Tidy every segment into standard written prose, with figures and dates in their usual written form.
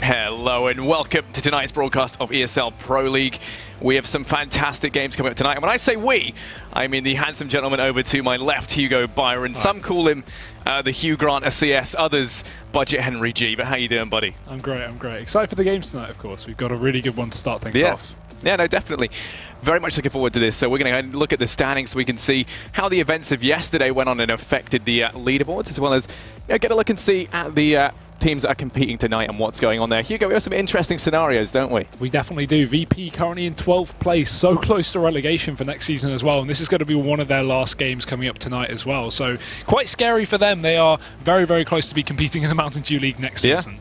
Hello and welcome to tonight's broadcast of ESL Pro League. We have some fantastic games coming up tonight. And when I say we, I mean the handsome gentleman over to my left, Hugo Byron. Some call him the Hugh Grant of CS, others Budget Henry G. But how you doing, buddy? I'm great, I'm great. Excited for the games tonight, of course. We've got a really good one to start things off. Yeah, no, definitely. Very much looking forward to this. So we're going to look at the standings so we can see how the events of yesterday went on and affected the leaderboards, as well as get a look and see at the teams that are competing tonight and what's going on there. Hugo, we have some interesting scenarios, don't we? We definitely do. VP currently in 12th place, so close to relegation for next season as well, and this is going to be one of their last games coming up tonight as well. So quite scary for them. They are very, very close to be competing in the Mountain Dew League next season.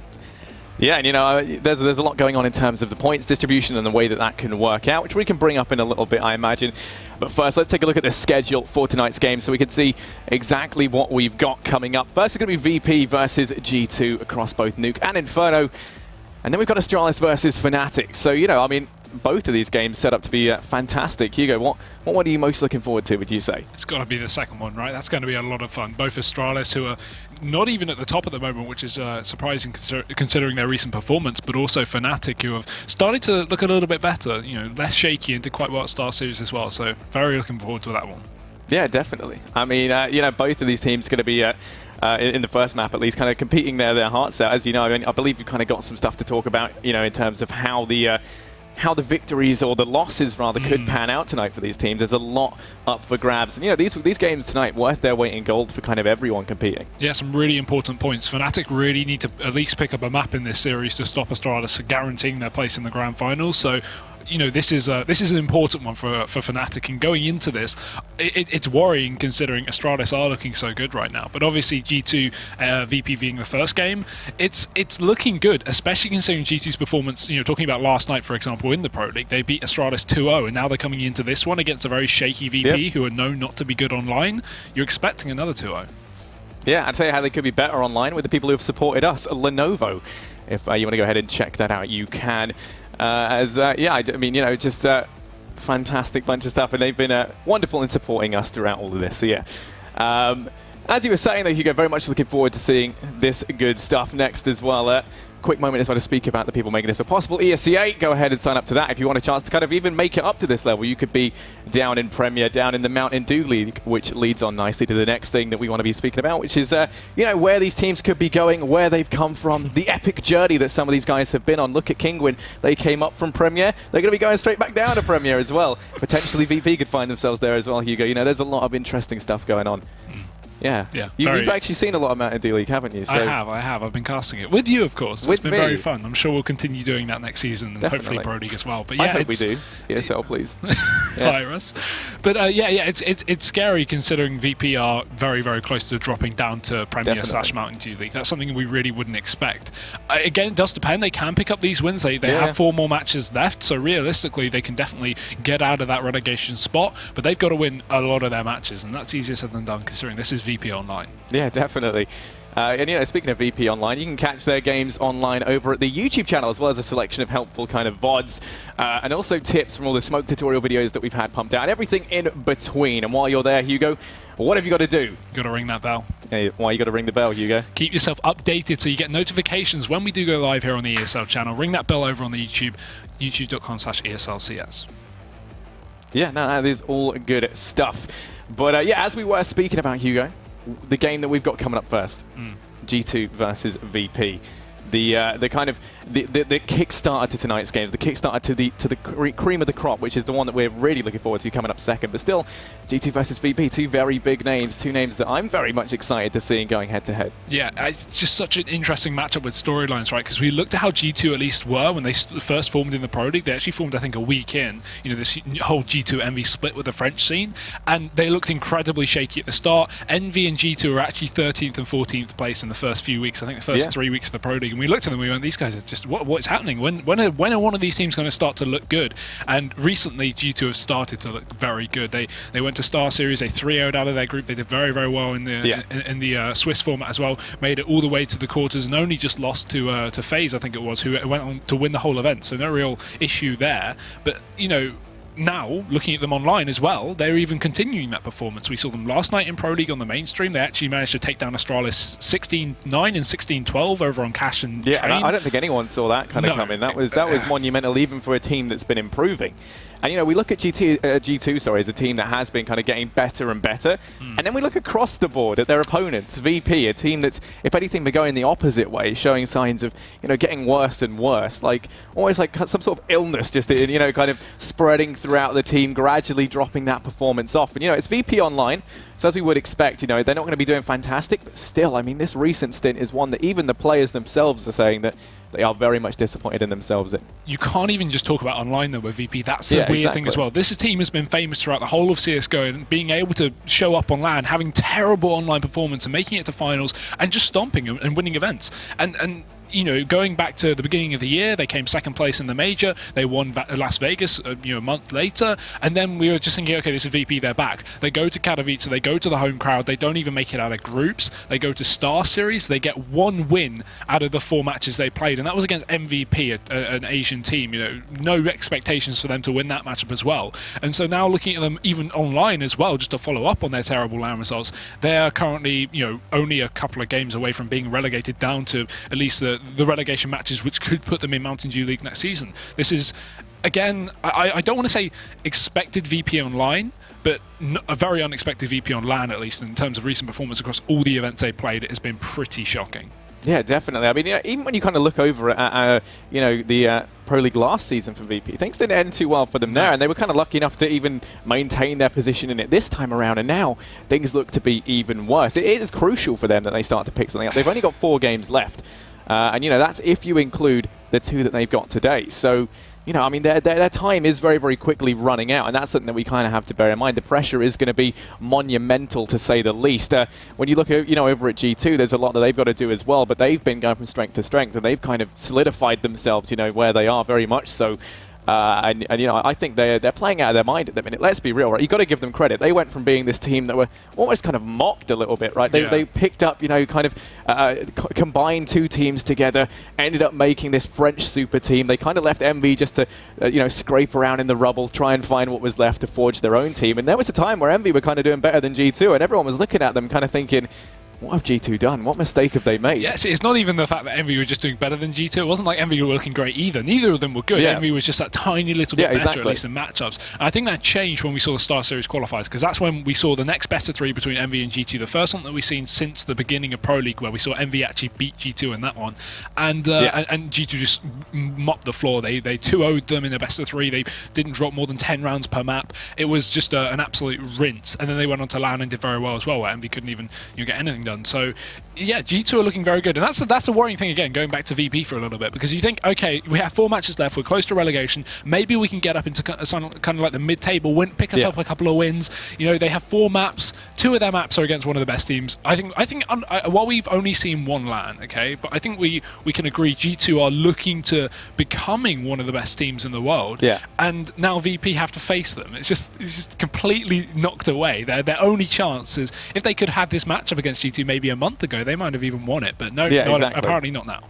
Yeah, and there's a lot going on in terms of the points distribution and the way that that can work out, which we can bring up in a little bit, I imagine. But first, let's take a look at the schedule for tonight's game so we can see exactly what we've got coming up. First, it's going to be VP versus G2 across both Nuke and Inferno. And then we've got Astralis versus Fnatic. So, I mean, both of these games set up to be fantastic. Hugo, what one are you most looking forward to, would you say? It's got to be the second one, right? That's going to be a lot of fun. Both Astralis, who are not even at the top at the moment, which is surprising considering their recent performance, but also Fnatic, who have started to look a little bit better, less shaky, and did quite well at Star Series as well. So very looking forward to that one. Yeah, definitely. I mean, both of these teams are going to be in the first map, at least, kind of competing their hearts out. As you know, I believe you've kind of got some stuff to talk about, in terms of how the victories or the losses rather could pan out tonight for these teams. There's a lot up for grabs, and these games tonight worth their weight in gold for kind of everyone competing. Yeah, some really important points. Fnatic really need to at least pick up a map in this series to stop Astralis guaranteeing their place in the grand finals. So this is an important one for Fnatic, and going into this, it's worrying considering Astralis are looking so good right now. But obviously G2 VP being the first game, it's looking good, especially considering G2's performance. Talking about last night, for example, in the Pro League, they beat Astralis 2-0, and now they're coming into this one against a very shaky VP who are known not to be good online. You're expecting another 2-0. Yeah, I'd tell you how they could be better online with the people who have supported us, Lenovo. If you want to go ahead and check that out, you can. Just a fantastic bunch of stuff, and they've been wonderful in supporting us throughout all of this. So as you were saying, though, Hugo, very much looking forward to seeing this good stuff next as well. Quick moment as well to speak about the people making this so possible. ESCA, go ahead and sign up to that if you want a chance to kind of even make it up to this level. You could be down in Premier, down in the Mountain Dew League, which leads on nicely to the next thing that we want to be speaking about, which is where these teams could be going, where they've come from, the epic journey that some of these guys have been on. Look at Kingwin. They came up from Premier. They're going to be going straight back down to Premier as well. Potentially VP could find themselves there as well, Hugo. There's a lot of interesting stuff going on. Yeah. You've actually seen a lot of Mountain Dew League, haven't you? So I have. I've been casting it. With you, of course. It's been very fun. I'm sure we'll continue doing that next season, and hopefully Pro League as well. But yeah, I hope we do. ESL, please. Virus. But it's scary considering VP are very, very close to dropping down to Premier / Mountain Dew League. That's something we really wouldn't expect. Again, it does depend. They can pick up these wins. They have 4 more matches left, so realistically they can definitely get out of that relegation spot, but they've got to win a lot of their matches, and that's easier said than done considering this is VP Online. Yeah, definitely. And speaking of VP Online, you can catch their games online over at the YouTube channel, as well as a selection of helpful kind of VODs, and also tips from all the smoke tutorial videos that we've had pumped out, and everything in between. And while you're there, Hugo, what have you got to do? Got to ring that bell. Hey, why you got to ring the bell, Hugo? Keep yourself updated so you get notifications when we do go live here on the ESL channel. Ring that bell over on the YouTube, youtube.com/ESLCS. Yeah, no, that is all good stuff. But as we were speaking about, Hugo, the game that we've got coming up first, G2 versus VP. The kind of the kickstarter to tonight's games, the kickstarter to the cream of the crop, which is the one that we're really looking forward to coming up second. But still, G2 versus VP, 2 very big names, 2 names that I'm very much excited to see going head to head. Yeah, it's just such an interesting matchup with storylines, right? Because we looked at how G2 at least were when they first formed in the Pro League. They actually formed, I think, a week in. This whole G2 Envy split with the French scene, and they looked incredibly shaky at the start. Envy and G2 were actually 13th and 14th place in the first few weeks. I think the first 3 weeks of the Pro League. And we looked at them, we went, these guys are just, what's happening? When are one of these teams going to start to look good? And recently, G2 have started to look very good. They went to Star Series, they 3-0'd out of their group. They did very, very well in the Swiss format as well. Made it all the way to the quarters and only just lost to FaZe, I think it was, who went on to win the whole event. So no real issue there. But, you know, now, looking at them online as well, they're even continuing that performance. We saw them last night in Pro League on the mainstream. They actually managed to take down Astralis 16-9 and 16-12 over on Cash and Train. I don't think anyone saw that kind of coming. That was monumental, even for a team that's been improving. And, you know, we look at G2 as a team that has been kind of getting better and better. And then we look across the board at their opponents, VP, a team that's, if anything, been going the opposite way, showing signs of, you know, getting worse and worse. Like, almost like some sort of illness just, you know, kind of spreading throughout the team, gradually dropping that performance off. And, you know, it's VP online. So as we would expect, you know, they're not going to be doing fantastic, but still, I mean, this recent stint is one that even the players themselves are saying that they are very much disappointed in themselves in. You can't even just talk about online, though, with VP. That's the weird thing as well. This team has been famous throughout the whole of CSGO, and being able to show up on LAN, having terrible online performance and making it to finals, and just stomping and winning events. And you know, going back to the beginning of the year, they came second place in the major. They won Las Vegas, you know, a month later, and then we were just thinking, okay, this is VP, they're back. They go to Katowice, they go to the home crowd. They don't even make it out of groups. They go to Star Series. They get one win out of the 4 matches they played, and that was against MVP, an Asian team. You know, no expectations for them to win that matchup as well. And so now looking at them even online as well, just to follow up on their terrible LAN results, they are currently, you know, only a couple of games away from being relegated down to at least the relegation matches, which could put them in Mountain Dew League next season. This is, again, I don't want to say expected VP online, but a very unexpected VP on LAN, at least in terms of recent performance across all the events they played. It has been pretty shocking. Yeah, definitely. I mean, you know, even when you kind of look over at, you know, the Pro League last season for VP, things didn't end too well for them there, and they were kind of lucky enough to even maintain their position in it this time around, and now things look to be even worse. It is crucial for them that they start to pick something up. They've only got 4 games left. And, you know, that's if you include the 2 that they've got today. So, you know, I mean, their time is very, very quickly running out, and that's something that we kind of have to bear in mind. The pressure is going to be monumental, to say the least. When you look, you know, over at G2, there's a lot that they've got to do as well, but they've been going from strength to strength, and they've kind of solidified themselves, you know, where they are very much so. And you know, I think they're playing out of their mind at the minute. Let's be real, right? You've got to give them credit. They went from being this team that were almost kind of mocked a little bit, right? They picked up, you know, kind of combined 2 teams together, ended up making this French super team. They kind of left MV just to, you know, scrape around in the rubble, try and find what was left to forge their own team. And there was a time where MV were kind of doing better than G2, and everyone was looking at them kind of thinking, what have G2 done? What mistake have they made? Yes, it's not even the fact that Envy were just doing better than G2. It wasn't like Envy were looking great either. Neither of them were good. Envy was just that tiny little bit better, at least in matchups. And I think that changed when we saw the Star Series qualifiers, because that's when we saw the next best of 3 between Envy and G2. The first one that we've seen since the beginning of Pro League, where we saw Envy actually beat G2 in that one. And G2 just mopped the floor. They 2-0'd them in the best of 3. They didn't drop more than 10 rounds per map. It was just an absolute rinse. And then they went on to LAN and did very well as well, where Envy couldn't even get anything done. So yeah, G2 are looking very good, and that's a worrying thing again, going back to VP for a little bit, because you think, okay, we have 4 matches left, we're close to relegation, maybe we can get up into kind of like the mid-table, pick us up a couple of wins. You know, they have 4 maps, 2 of their maps are against one of the best teams. I think while we've only seen 1 LAN, okay, but I think we can agree G2 are looking to becoming one of the best teams in the world, and now VP have to face them. It's just completely knocked away. Their only chance is if they could have this matchup against G2 maybe a month ago, they might have even won it, but no, apparently not now.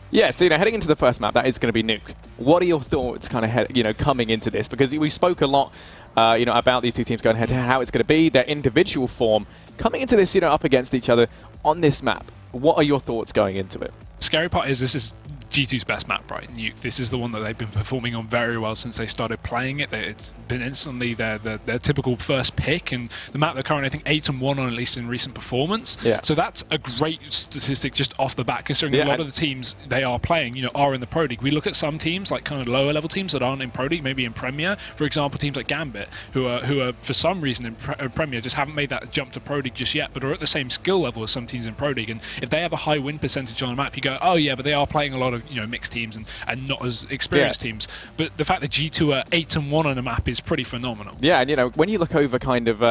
Yeah, so, you know, heading into the first map, that is going to be Nuke. What are your thoughts kind of, you know, coming into this? Because we spoke a lot, you know, about these 2 teams going head to head, how it's going to be, their individual form. Coming into this, you know, up against each other on this map, what are your thoughts going into it? Scary part is this is G2's best map, right? Nuke. This is the one that they've been performing on very well since they started playing it. It's been instantly their typical first pick, and the map they're currently, I think, 8-1 on, at least in recent performance. So that's a great statistic just off the bat, considering a lot of the teams they are playing, you know, are in the Pro League. We look at some teams, like kind of lower level teams that aren't in Pro League, maybe in Premier. For example, teams like Gambit, who are for some reason in Premier, just haven't made that jump to Pro League just yet, but are at the same skill level as some teams in Pro League. And if they have a high win percentage on a map, you go, oh yeah, but they are playing a lot of, you know, mixed teams and not as experienced teams. But the fact that G2 are 8-1 on a map is pretty phenomenal. Yeah, and you know, when you look over kind of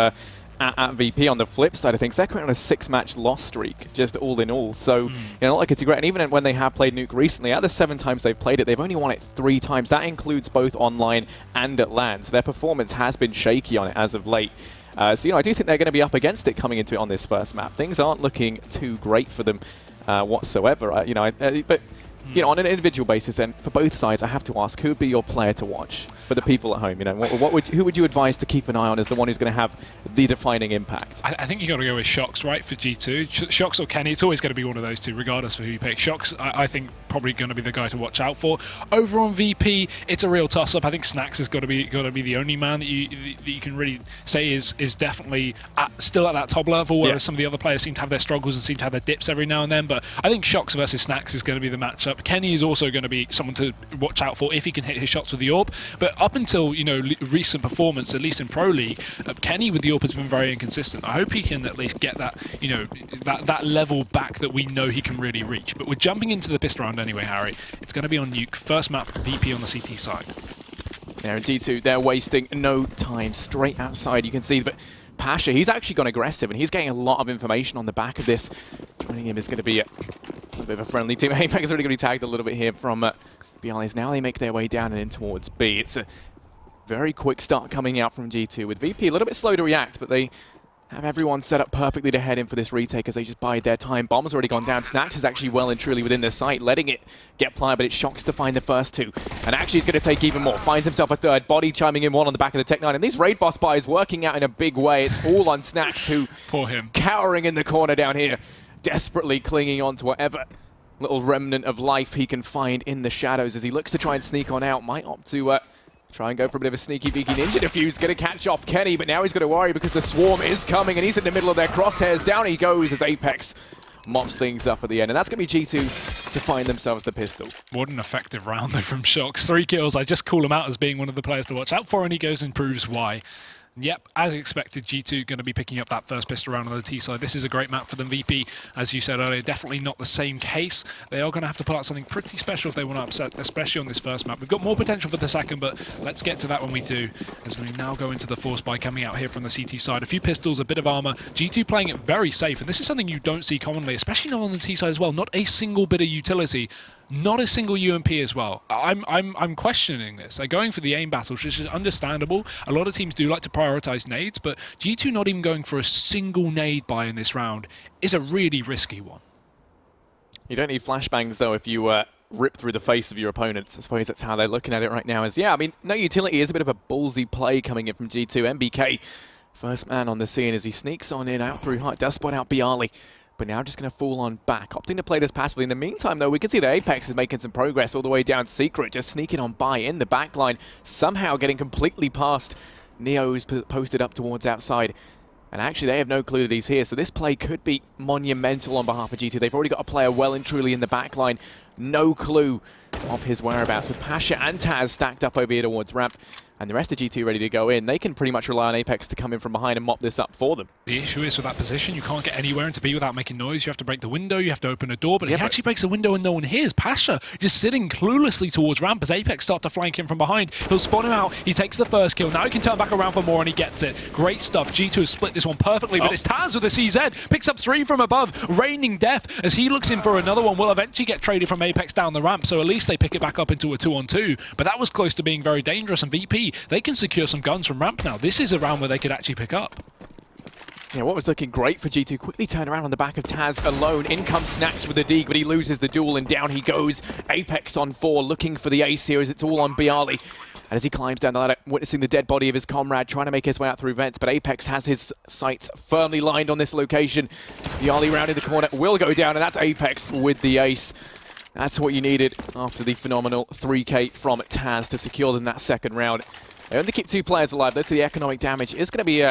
at VP on the flip side of things, they're currently on a 6-match loss streak, just all in all. So, not like it's a great. And even when they have played Nuke recently, out of the 7 times they've played it, they've only won it 3 times. That includes both online and at LAN. So their performance has been shaky on it as of late. So, I do think they're going to be up against it coming into it on this first map. Things aren't looking too great for them whatsoever. But on an individual basis, then for both sides, I have to ask, who would be your player to watch for the people at home? Who would you advise to keep an eye on as the one who's going to have the defining impact? I think you got to go with Shox, right, for G2. Shox or Kenny, it's always going to be one of those two, regardless of who you pick. Shox, I think, probably going to be the guy to watch out for. Over on VP, it's a real toss-up. I think Snax has got to be the only man that you can really say is definitely still at that top level, whereas some of the other players seem to have their struggles and seem to have their dips every now and then. But I think Shox versus Snax is going to be the matchup. Kenny is also going to be someone to watch out for if he can hit his shots with the AWP. But up until recent performance, at least in Pro League, Kenny with the AWP has been very inconsistent. I hope he can at least get that that level back that we know he can really reach. But we're jumping into the pistol round anyway, Harry. It's going to be on Nuke. First map, VP on the CT side. There in G2, they're wasting no time. Straight outside, you can see, but Pasha, he's actually gone aggressive, and he's getting a lot of information on the back of this. Joining him is going to be a bit of a friendly team. Apex is already going to be tagged a little bit here from Bialis. Now they make their way down and in towards B. It's a very quick start coming out from G2 with VP a little bit slow to react, but they have everyone set up perfectly to head in for this retake as they just bide their time. Bomb's already gone down. Snax is actually well and truly within their sight, letting it get plied, but it's Shox to find the first 2. And actually he's going to take even more. Finds himself a third. Body chiming in one on the back of the Tech9. And these raid boss buys working out in a big way. It's all on Snax, who poor him, cowering in the corner down here, desperately clinging on to whatever little remnant of life he can find in the shadows as he looks to try and sneak on out. Might opt to try and go for a bit of a sneaky beaky ninja defuse, going to catch off Kenny, but now he's going to worry because the swarm is coming and he's in the middle of their crosshairs. Down he goes as Apex mops things up at the end, and that's going to be G2 to find themselves the pistol. What an effective round though from Shox. 3 kills. I just call him out as being one of the players to watch out for, and he goes and proves why. Yep, as expected, G2 going to be picking up that first pistol round on the T side. This is a great map for them. VP, as you said earlier, definitely not the same case. They are going to have to pull out something pretty special if they want to upset, especially on this first map. We've got more potential for the second, but let's get to that when we do, as we now go into the force buy coming out here from the CT side. A few pistols, a bit of armor. G2 playing it very safe, and this is something you don't see commonly, especially not on the T side as well. Not a single bit of utility. Not a single UMP as well. I'm questioning this. They're going for the aim battles, which is understandable. A lot of teams do like to prioritize nades, but G2 not even going for a single nade buy in this round is a really risky one. You don't need flashbangs though if you rip through the face of your opponents. I suppose that's how they're looking at it right now. No utility is a bit of a ballsy play coming in from G2. MBK, first man on the scene as he sneaks on in out through height, does spot out Bialy. But now just going to fall on back, opting to play this passively. In the meantime, though, we can see that Apex is making some progress all the way down Secret, just sneaking on by in the backline, somehow getting completely past Neo's posted up towards outside. And actually, they have no clue that he's here, so this play could be monumental on behalf of G2. They've already got a player well and truly in the backline, no clue of his whereabouts, with Pasha and Taz stacked up over here towards ramp. And the rest of G2 ready to go in. They can pretty much rely on Apex to come in from behind and mop this up for them. The issue is with that position, you can't get anywhere into B without making noise. You have to break the window, you have to open a door, but he actually breaks the window and no one hears. Pasha just sitting cluelessly towards ramp as Apex start to flank him from behind. He'll spot him out, he takes the first kill. Now he can turn back around for more and he gets it. Great stuff. G2 has split this one perfectly, but it's Taz with a CZ. Picks up 3 from above, raining death as he looks in for another one. Will eventually get traded from Apex down the ramp, so at least they pick it back up into a 2-on-2. But that was close to being very dangerous, and VP, they can secure some guns from ramp now. This is a round where they could actually pick up. Yeah, what was looking great for G2 quickly turned around on the back of Taz alone. In comes Snax with the dig, but he loses the duel and down he goes. Apex on 4, looking for the ace here as it's all on Bialy. And as he climbs down the ladder, witnessing the dead body of his comrade, trying to make his way out through vents, but Apex has his sights firmly lined on this location. Bialy rounding the corner, will go down, and that's Apex with the ace. That's what you needed after the phenomenal 3K from Taz to secure them that second round. They only keep 2 players alive, though, so the economic damage is going to be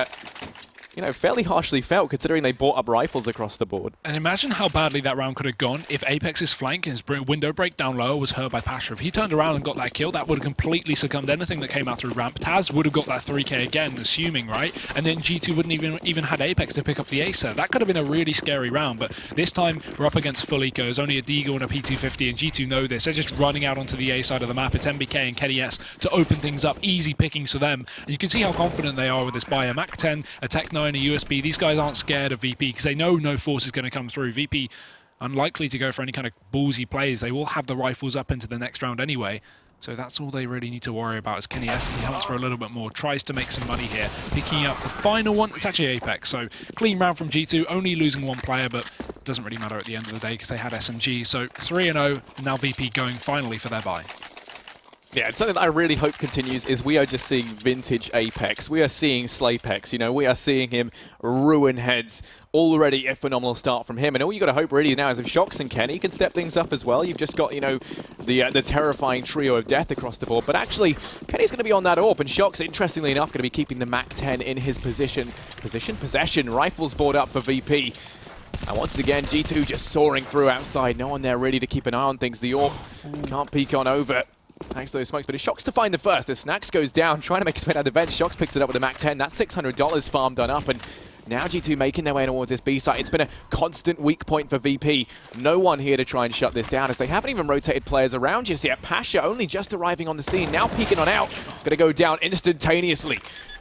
fairly harshly felt considering they bought up rifles across the board. And imagine how badly that round could have gone if Apex's flank and his window break down lower was heard by Pasha. If he turned around and got that kill, that would have completely succumbed anything that came out through ramp. Taz would have got that 3K again, assuming, right? And then G2 wouldn't even had Apex to pick up the ace there. That could have been a really scary round, but this time we're up against full eco. There's only a Deagle and a P250, and G2 know this. They're just running out onto the A side of the map. It's MBK and Kenny S to open things up. Easy pickings for them. And you can see how confident they are with this buy. A Mac 10, a Tech9, 9 a USB. These guys aren't scared of VP because they know no force is going to come through. VP unlikely to go for any kind of ballsy plays. They will have the rifles up into the next round anyway. So that's all they really need to worry about is Kenny S. He hunts for a little bit more, tries to make some money here. Picking up the final one, it's actually Apex. So clean round from G2, only losing one player, but it doesn't really matter at the end of the day because they had SMG. So 3-0, now VP going finally for their bye. Yeah, and something that I really hope continues is we are just seeing vintage Apex. We are seeing Slaypex, you know, we are seeing him ruin heads. Already a phenomenal start from him, and all you got to hope really now is if Shox and Kenny can step things up as well. You've just got, you know, the terrifying trio of death across the board, but actually Kenny's going to be on that AWP, and Shox, interestingly enough, going to be keeping the MAC-10 in his possession. Rifles board up for VP. And once again, G2 just soaring through outside. No one there ready to keep an eye on things. The AWP can't peek on over. Thanks to those smokes, but it's Shox to find the first. The Snacks goes down, trying to make his way down the bench. Shox picks it up with the MAC-10. That's $600 farm done up, and now G2 making their way towards this B site. It's been a constant weak point for VP. No one here to try and shut this down, as they haven't even rotated players around just yet. Pasha only just arriving on the scene, now peeking on out. Going to go down instantaneously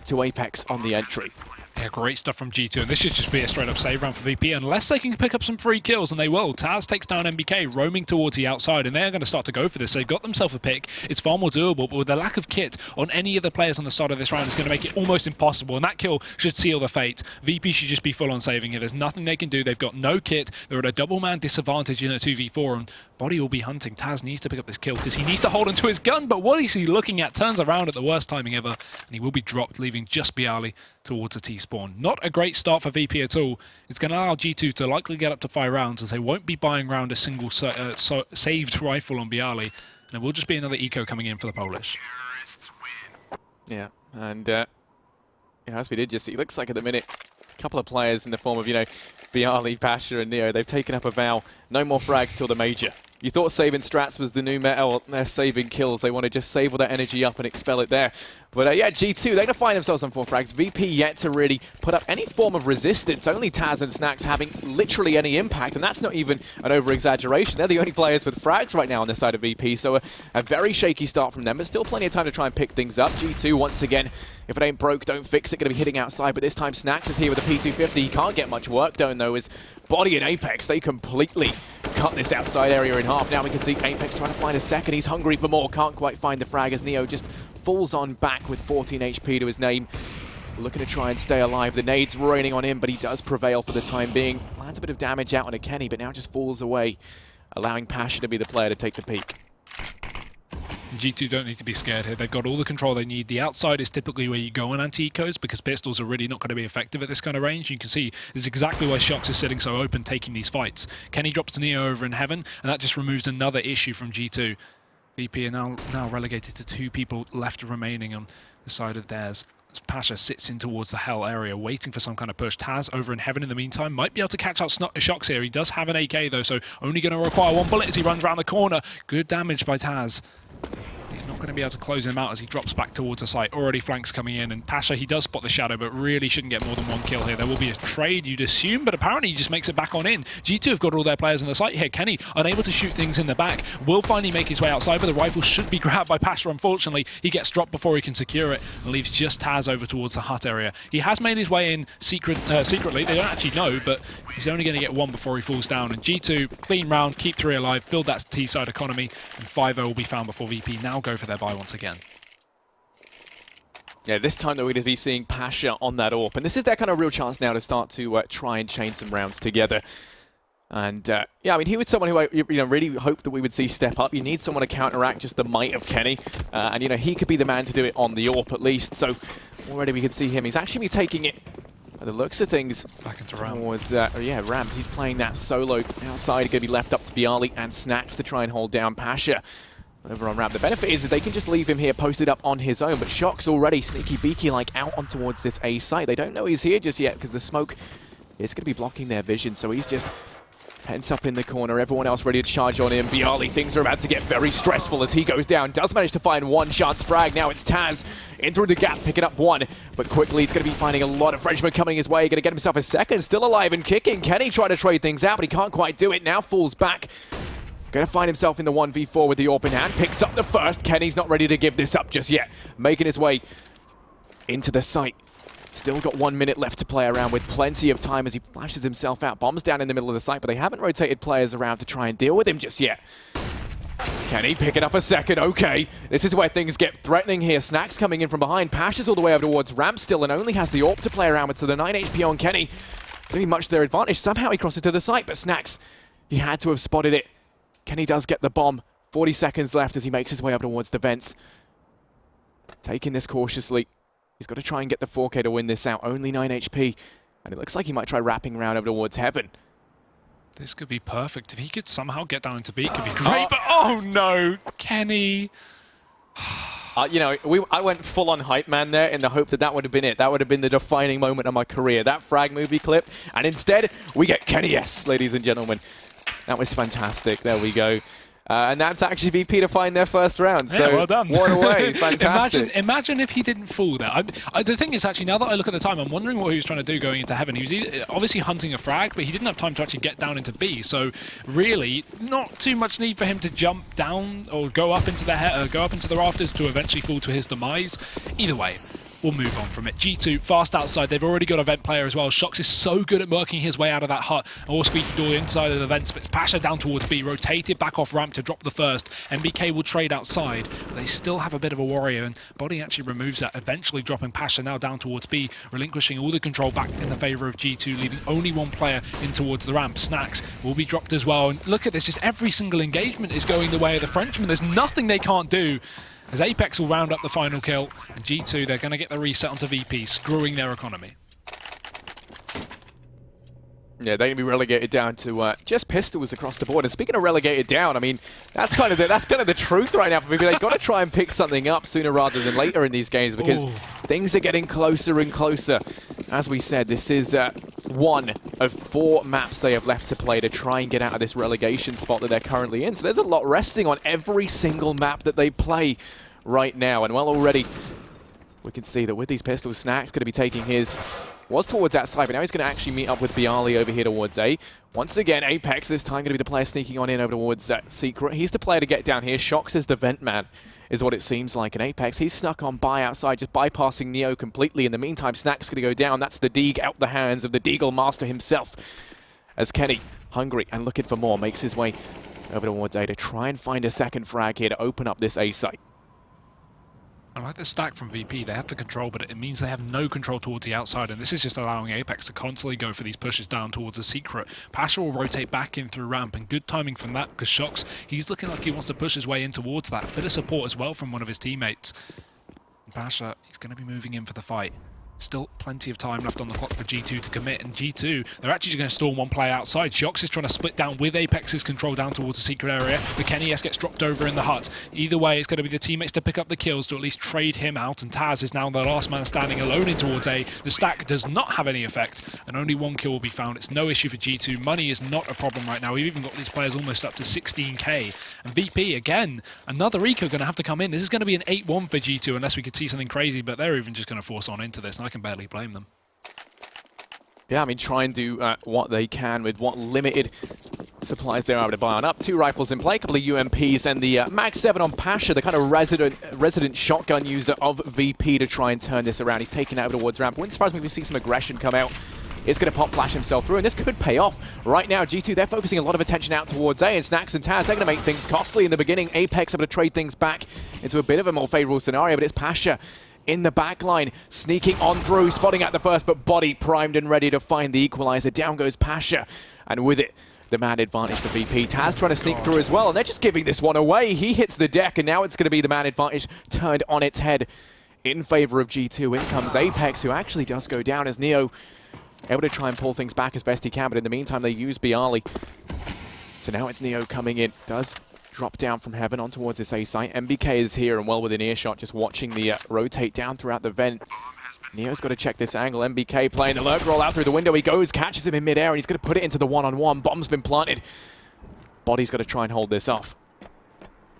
to Apex on the entry. Yeah, great stuff from G2, and this should just be a straight-up save round for VP, unless they can pick up some free kills, and they will. Taz takes down MBK, roaming towards the outside, and they're going to start to go for this. They've got themselves a pick. It's far more doable, but with the lack of kit on any of the players on the start of this round, it's going to make it almost impossible, and that kill should seal the fate. VP should just be full-on saving here. There's nothing they can do. They've got no kit. They're at a double-man disadvantage in a 2v4, and Body will be hunting. Taz needs to pick up this kill because he needs to hold onto his gun, but what is he looking at? Turns around at the worst timing ever, and he will be dropped, leaving just Bialy towards a T-spawn. Not a great start for VP at all. It's going to allow G2 to likely get up to 5 rounds, as they won't be buying round a single saved rifle on Bialy, and it will just be another eco coming in for the Polish. Yeah, and you know, as we did just see, it looks like at the minute, a couple of players in the form of, you know, Bialy, Pasha, and Neo, they've taken up a vow. No more frags till the major. You thought saving strats was the new meta. Well, they're saving kills. They want to just save all that energy up and expel it there. But yeah, G2, they're going to find themselves on 4 frags. VP yet to really put up any form of resistance. Only Taz and Snacks having literally any impact, and that's not even an over-exaggeration. They're the only players with frags right now on the side of VP, so a very shaky start from them, but still plenty of time to try and pick things up. G2, once again, if it ain't broke, don't fix it. Going to be hitting outside, but this time Snacks is here with a P250. He can't get much work done, though, as Body and Apex, they completely cut this outside area in half. Now we can see Apex trying to find a second. He's hungry for more. Can't quite find the frag as Neo just falls on back with 14 HP to his name. Looking to try and stay alive. The nade's raining on him, but he does prevail for the time being. Lands a bit of damage out on a Kenny, but now just falls away, allowing Pasha to be the player to take the peak. G2 don't need to be scared here. They've got all the control they need. The outside is typically where you go on anti-ecos because pistols are really not going to be effective at this kind of range. You can see this is exactly why Shox is sitting so open, taking these fights. Kenny drops Neo over in heaven, and that just removes another issue from G2. VP are now relegated to 2 people left remaining on the side of theirs. Pasha sits in towards the hell area, waiting for some kind of push. Taz over in heaven in the meantime might be able to catch out Shox here. He does have an AK though, so only going to require 1 bullet as he runs around the corner. Good damage by Taz. He's not going to be able to close him out as he drops back towards the site. Already flanks coming in, and Pasha, he does spot the shadow, but really shouldn't get more than 1 kill here. There will be a trade, you'd assume, but apparently he just makes it back on in. G2 have got all their players in the site here. Kenny, unable to shoot things in the back, will finally make his way outside, but the rifle should be grabbed by Pasha. Unfortunately, he gets dropped before he can secure it, and leaves just Taz over towards the hut area. He has made his way in secretly. They don't actually know, but he's only going to get 1 before he falls down. And G2, clean round, keep 3 alive, build that T-side economy, and 5-0 will be found before VP now go for their bye once again. Yeah, this time they're going to be seeing Pasha on that AWP, and this is their kind of real chance now to start to try and chain some rounds together. And yeah, I mean, he was someone who I really hoped that we would see step up. You need someone to counteract just the might of Kenny, and you know, he could be the man to do it on the AWP at least. So already we could see him. He's actually taking it, by the looks of things, back into ramp. Towards, yeah, ramp. He's playing that solo outside. Going to be left up to Bialy and Snacks to try and hold down Pasha. Over on ramp. The benefit is that they can just leave him here posted up on his own, but Shox already sneaky beaky like out on towards this A site. They don't know he's here just yet because the smoke is going to be blocking their vision, so he's just pence up in the corner. Everyone else ready to charge on him. Bialy, things are about to get very stressful as he goes down. Does manage to find 1 chance frag. Now it's Taz in through the gap, picking up 1, but quickly he's going to be finding a lot of Frenchmen coming his way. Going to get himself a second, still alive and kicking. Kenny trying to trade things out, but he can't quite do it. Now falls back. Going to find himself in the 1v4 with the AWP in hand. Picks up the first. Kenny's not ready to give this up just yet. Making his way into the site. Still got 1 minute left to play around with plenty of time as he flashes himself out. Bombs down in the middle of the site, but they haven't rotated players around to try and deal with him just yet. Kenny picking up a second. Okay, this is where things get threatening here. Snacks coming in from behind. Pashes all the way over towards Ramp still and only has the AWP to play around with, so the 9 HP on Kenny. Going to be much to their advantage. Somehow he crosses to the site, but Snacks, he had to have spotted it. Kenny does get the bomb. 40 seconds left as he makes his way up towards the vents. Taking this cautiously. He's got to try and get the 4K to win this out. Only 9 HP. And it looks like he might try wrapping around over towards Heaven. This could be perfect. If he could somehow get down into B, it could be great. But oh no, Kenny. You know, I went full on hype man there in the hope that that would have been it. That would have been the defining moment of my career. That frag movie clip. And instead, we get Kenny S, ladies and gentlemen. That was fantastic. There we go. And that's actually VP to find their first round. Yeah, so well done. What a way. Fantastic. Imagine if he didn't fall there. The thing is, actually, now that I look at the time, I'm wondering what he was trying to do going into Heaven. He was obviously hunting a frag, but he didn't have time to actually get down into B. So really, not too much need for him to jump down or go up into the rafters to eventually fall to his demise. Either way, we'll move on from it. G2, fast outside. They've already got a vent player as well. Shox is so good at working his way out of that hut. Or squeaky door inside of the vents, but Pasha down towards B, rotated back off ramp to drop the first. MBK will trade outside, but they still have a bit of a warrior, and Body actually removes that, eventually dropping Pasha now down towards B, relinquishing all the control back in the favor of G2, leaving only one player in towards the ramp. Snacks will be dropped as well, and look at this, just every single engagement is going the way of the Frenchman. There's nothing they can't do. As Apex will round up the final kill, and G2, they're going to get the reset onto VP, screwing their economy. Yeah, they're going to be relegated down to just pistols across the board. And speaking of relegated down, I mean, that's kind of the truth right now. Maybe they've got to try and pick something up sooner rather than later in these games because things are getting closer and closer. As we said, this is one of 4 maps they have left to play to try and get out of this relegation spot that they're currently in. So there's a lot resting on every single map that they play right now. And well, already we can see that with these pistols, Snacks going to be taking his... was towards that side, but now he's going to actually meet up with Bialy over here towards A. Once again, Apex this time going to be the player sneaking on in over towards Secret. He's the player to get down here. Shox is the vent man, is what it seems like. And Apex, he's snuck on by outside, just bypassing Neo completely. In the meantime, Snack's going to go down. That's the Deeg out the hands of the Deagle Master himself. As Kenny, hungry and looking for more, makes his way over towards A to try and find a second frag here to open up this A site. I like the stack from VP. They have the control, but it means they have no control towards the outside, and this is just allowing Apex to constantly go for these pushes down towards the Secret. Pasha will rotate back in through ramp, and good timing from that, because Shox, he's looking like he wants to push his way in towards that. A bit of support as well from one of his teammates. And Pasha, he's going to be moving in for the fight. Still plenty of time left on the clock for G2 to commit, and G2, they're actually just going to storm one player outside. Shox is trying to split down with Apex's control down towards the secret area. The Kenny S gets dropped over in the hut. Either way, it's going to be the teammates to pick up the kills to at least trade him out, and Taz is now the last man standing alone in towards A. The stack does not have any effect, and only 1 kill will be found. It's no issue for G2. Money is not a problem right now. We've even got these players almost up to 16k. And VP, again, another eco going to have to come in. This is going to be an 8-1 for G2 unless we could see something crazy, but they're even just going to force on into this, and I can barely blame them. Yeah, I mean, try and do what they can with what limited supplies they're able to buy on up. 2 rifles in play, a couple of UMPs, and the Mag 7 on Pasha, the kind of resident shotgun user of VP to try and turn this around. He's taken it over towards ramp. Wouldn't surprise me if we see some aggression come out. It's going to pop flash himself through, and this could pay off. Right now, G2, they're focusing a lot of attention out towards A, and Snacks and Taz, they're going to make things costly in the beginning. Apex able to trade things back into a bit of a more favorable scenario, but it's Pasha in the back line, sneaking on through, spotting at the first, but Body primed and ready to find the equalizer. Down goes Pasha, and with it, the man advantage for VP. Taz trying to sneak through as well, and they're just giving this one away. He hits the deck, and now it's going to be the man advantage turned on its head in favor of G2. In comes Apex, who actually does go down as Neo able to try and pull things back as best he can, but in the meantime, they use Bialy. So now it's Neo coming in. Does drop down from Heaven on towards this A site. MBK is here and well within earshot, just watching the rotate down throughout the vent. Neo's got to check this angle. MBK playing the lurk roll out through the window. He goes, catches him in midair, and he's going to put it into the one-on-one. Bomb's been planted. Body's got to try and hold this off.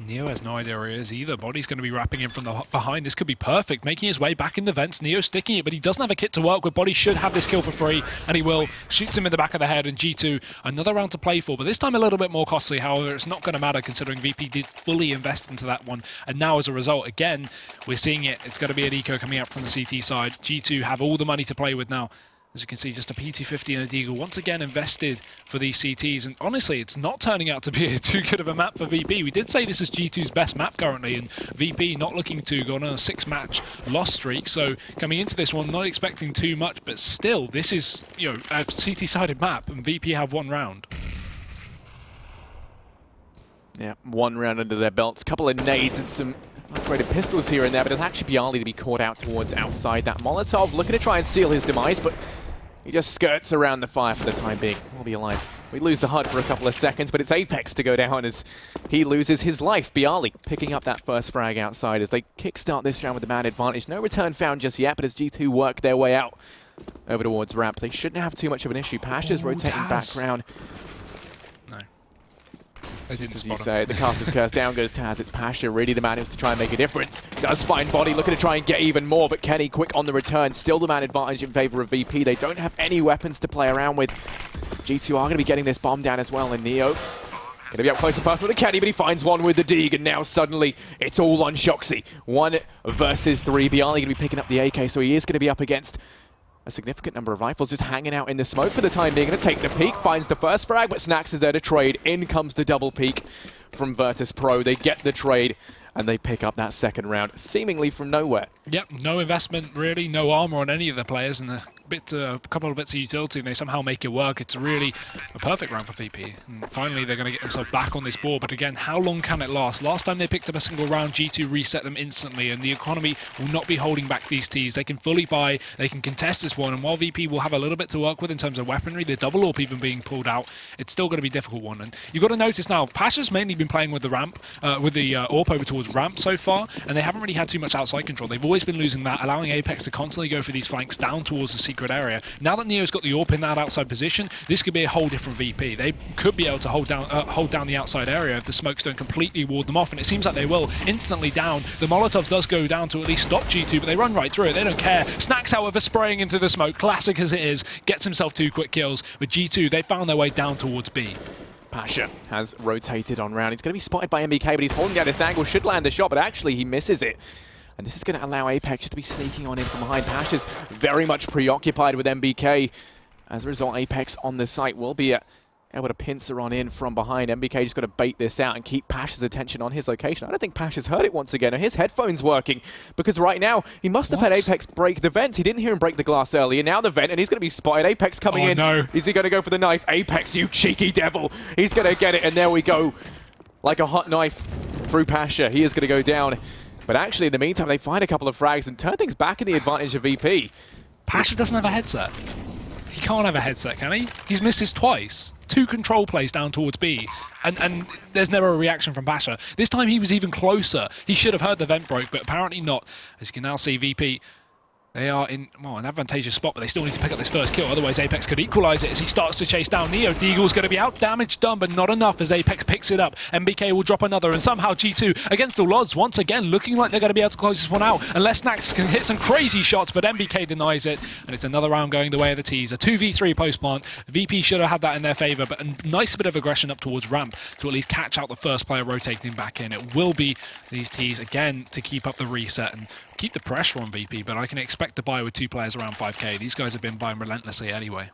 Neo has no idea where he is either. Body's going to be wrapping him from the behind. This could be perfect, making his way back in the vents. Neo sticking it, but he doesn't have a kit to work with. Body should have this kill for free, and he will. Shoots him in the back of the head, and G2, another round to play for, but this time a little bit more costly. However, it's not going to matter considering VP did fully invest into that one, and now as a result, again, we're seeing it. It's going to be an eco coming up from the CT side. G2 have all the money to play with now. As you can see, just a PT-50 and a Deagle once again invested for these CTs, and honestly, it's not turning out to be too good of a map for VP. We did say this is G2's best map currently, and VP not looking to go on a 6-match loss streak, so coming into this one, not expecting too much, but still, this is, you know, a CT-sided map, and VP have 1 round. Yeah, 1 round under their belts, couple of nades and some upgraded pistols here and there, but it's actually Bialy to be caught out towards outside that Molotov, looking to try and seal his demise, but he just skirts around the fire for the time being. We'll be alive. We lose the HUD for a couple of seconds, but it's Apex to go down as he loses his life. Bialy picking up that first frag outside as they kickstart this round with the man advantage. No return found just yet, but as G2 work their way out over towards ramp, they shouldn't have too much of an issue. Pasha's rotating background. Just as you say, the caster's curse, down goes Taz. It's Pasha, really the man who's to try and make a difference. Does find Body, looking to try and get even more, but Kenny quick on the return. Still the man advantage in favor of VP. They don't have any weapons to play around with. G2 are going to be getting this bomb down as well, and Neo going to be up close and personal to Kenny, but he finds one with the Deeg, and now suddenly it's all on Shoxy. 1 versus 3. Bialy going to be picking up the AK, so he is going to be up against a significant number of rifles just hanging out in the smoke for the time being. Going to take the peek, finds the first frag, but Snax is there to trade. In comes the double peek from Virtus.pro. They get the trade, and they pick up that second round, seemingly from nowhere. Yep, no investment really, no armor on any of the players, and a couple of bits of utility, and they somehow make it work. It's really a perfect round for VP. And finally, they're going to get themselves back on this board, but again, how long can it last? Last time they picked up a single round, G2 reset them instantly, and the economy will not be holding back these Ts. They can fully buy, they can contest this one, and while VP will have a little bit to work with in terms of weaponry, the double AWP even being pulled out, it's still going to be a difficult one. And you've got to notice now, Pasha's mainly been playing with the ramp, with the AWP over towards ramp so far, and they haven't really had too much outside control. They've always been losing that, allowing Apex to constantly go for these flanks down towards the secret area. Now that Neo's got the AWP in that outside position, this could be a whole different VP. They could be able to hold down the outside area if the smokes don't completely ward them off, and it seems like they will. Instantly down. The Molotov does go down to at least stop G2, but they run right through it. They don't care. Snax, however, spraying into the smoke, classic as it is, gets himself 2 quick kills. With G2, they found their way down towards B. Pasha has rotated on round. He's going to be spotted by MBK, but he's holding down this angle, should land the shot, but actually he misses it. And this is going to allow Apex to be sneaking on in from behind. Pasha's very much preoccupied with MBK. As a result, Apex on the site will be able to pincer on in from behind. MBK just got to bait this out and keep Pasha's attention on his location. I don't think Pasha's heard it once again. Are his headphones working? Because right now, he must have had Apex break the vents. He didn't hear him break the glass earlier. Now the vent, and he's going to be spotted. Apex coming in. No. Is he going to go for the knife? Apex, you cheeky devil. He's going to get it, and there we go. Like a hot knife through Pasha. He is going to go down. But actually, in the meantime, they find a couple of frags and turn things back in the advantage of VP. Pasha doesn't have a headset. He can't have a headset, can he? He's missed this twice. 2 control plays down towards B, and there's never a reaction from Pasha. This time he was even closer. He should have heard the vent broke, but apparently not. As you can now see, VP, they are in an advantageous spot, but they still need to pick up this first kill. Otherwise, Apex could equalize it as he starts to chase down Neo. Deagle's going to be out, damage done, but not enough as Apex picks it up. MBK will drop another, and somehow G2, against all odds, once again, looking like they're going to be able to close this one out, unless Snax can hit some crazy shots, but MBK denies it, and it's another round going the way of the Ts. A 2v3 post-plant. VP should have had that in their favor, but a nice bit of aggression up towards ramp to at least catch out the first player rotating back in. It will be these Ts, again, to keep up the reset and keep the pressure on VP, but I can expect to buy with 2 players around 5k. These guys have been buying relentlessly anyway.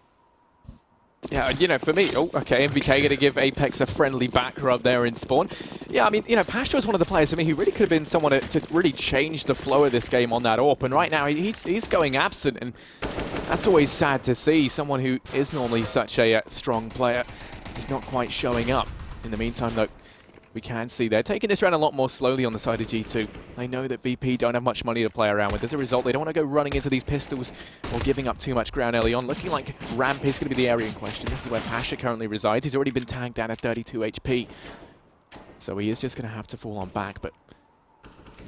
Yeah, you know, for me, MBK going to give Apex a friendly back rub there in spawn. Yeah, I mean, you know, Pasha was one of the players for me who really could have been someone to really change the flow of this game on that AWP, and right now he's going absent, and that's always sad to see. Someone who is normally such a strong player is not quite showing up. In the meantime, though, we can see they're taking this round a lot more slowly on the side of G2. They know that VP don't have much money to play around with. As a result, they don't want to go running into these pistols or giving up too much ground early on. Looking like ramp is going to be the area in question. This is where Pasha currently resides. He's already been tagged down at 32 HP. So he is just going to have to fall on back. But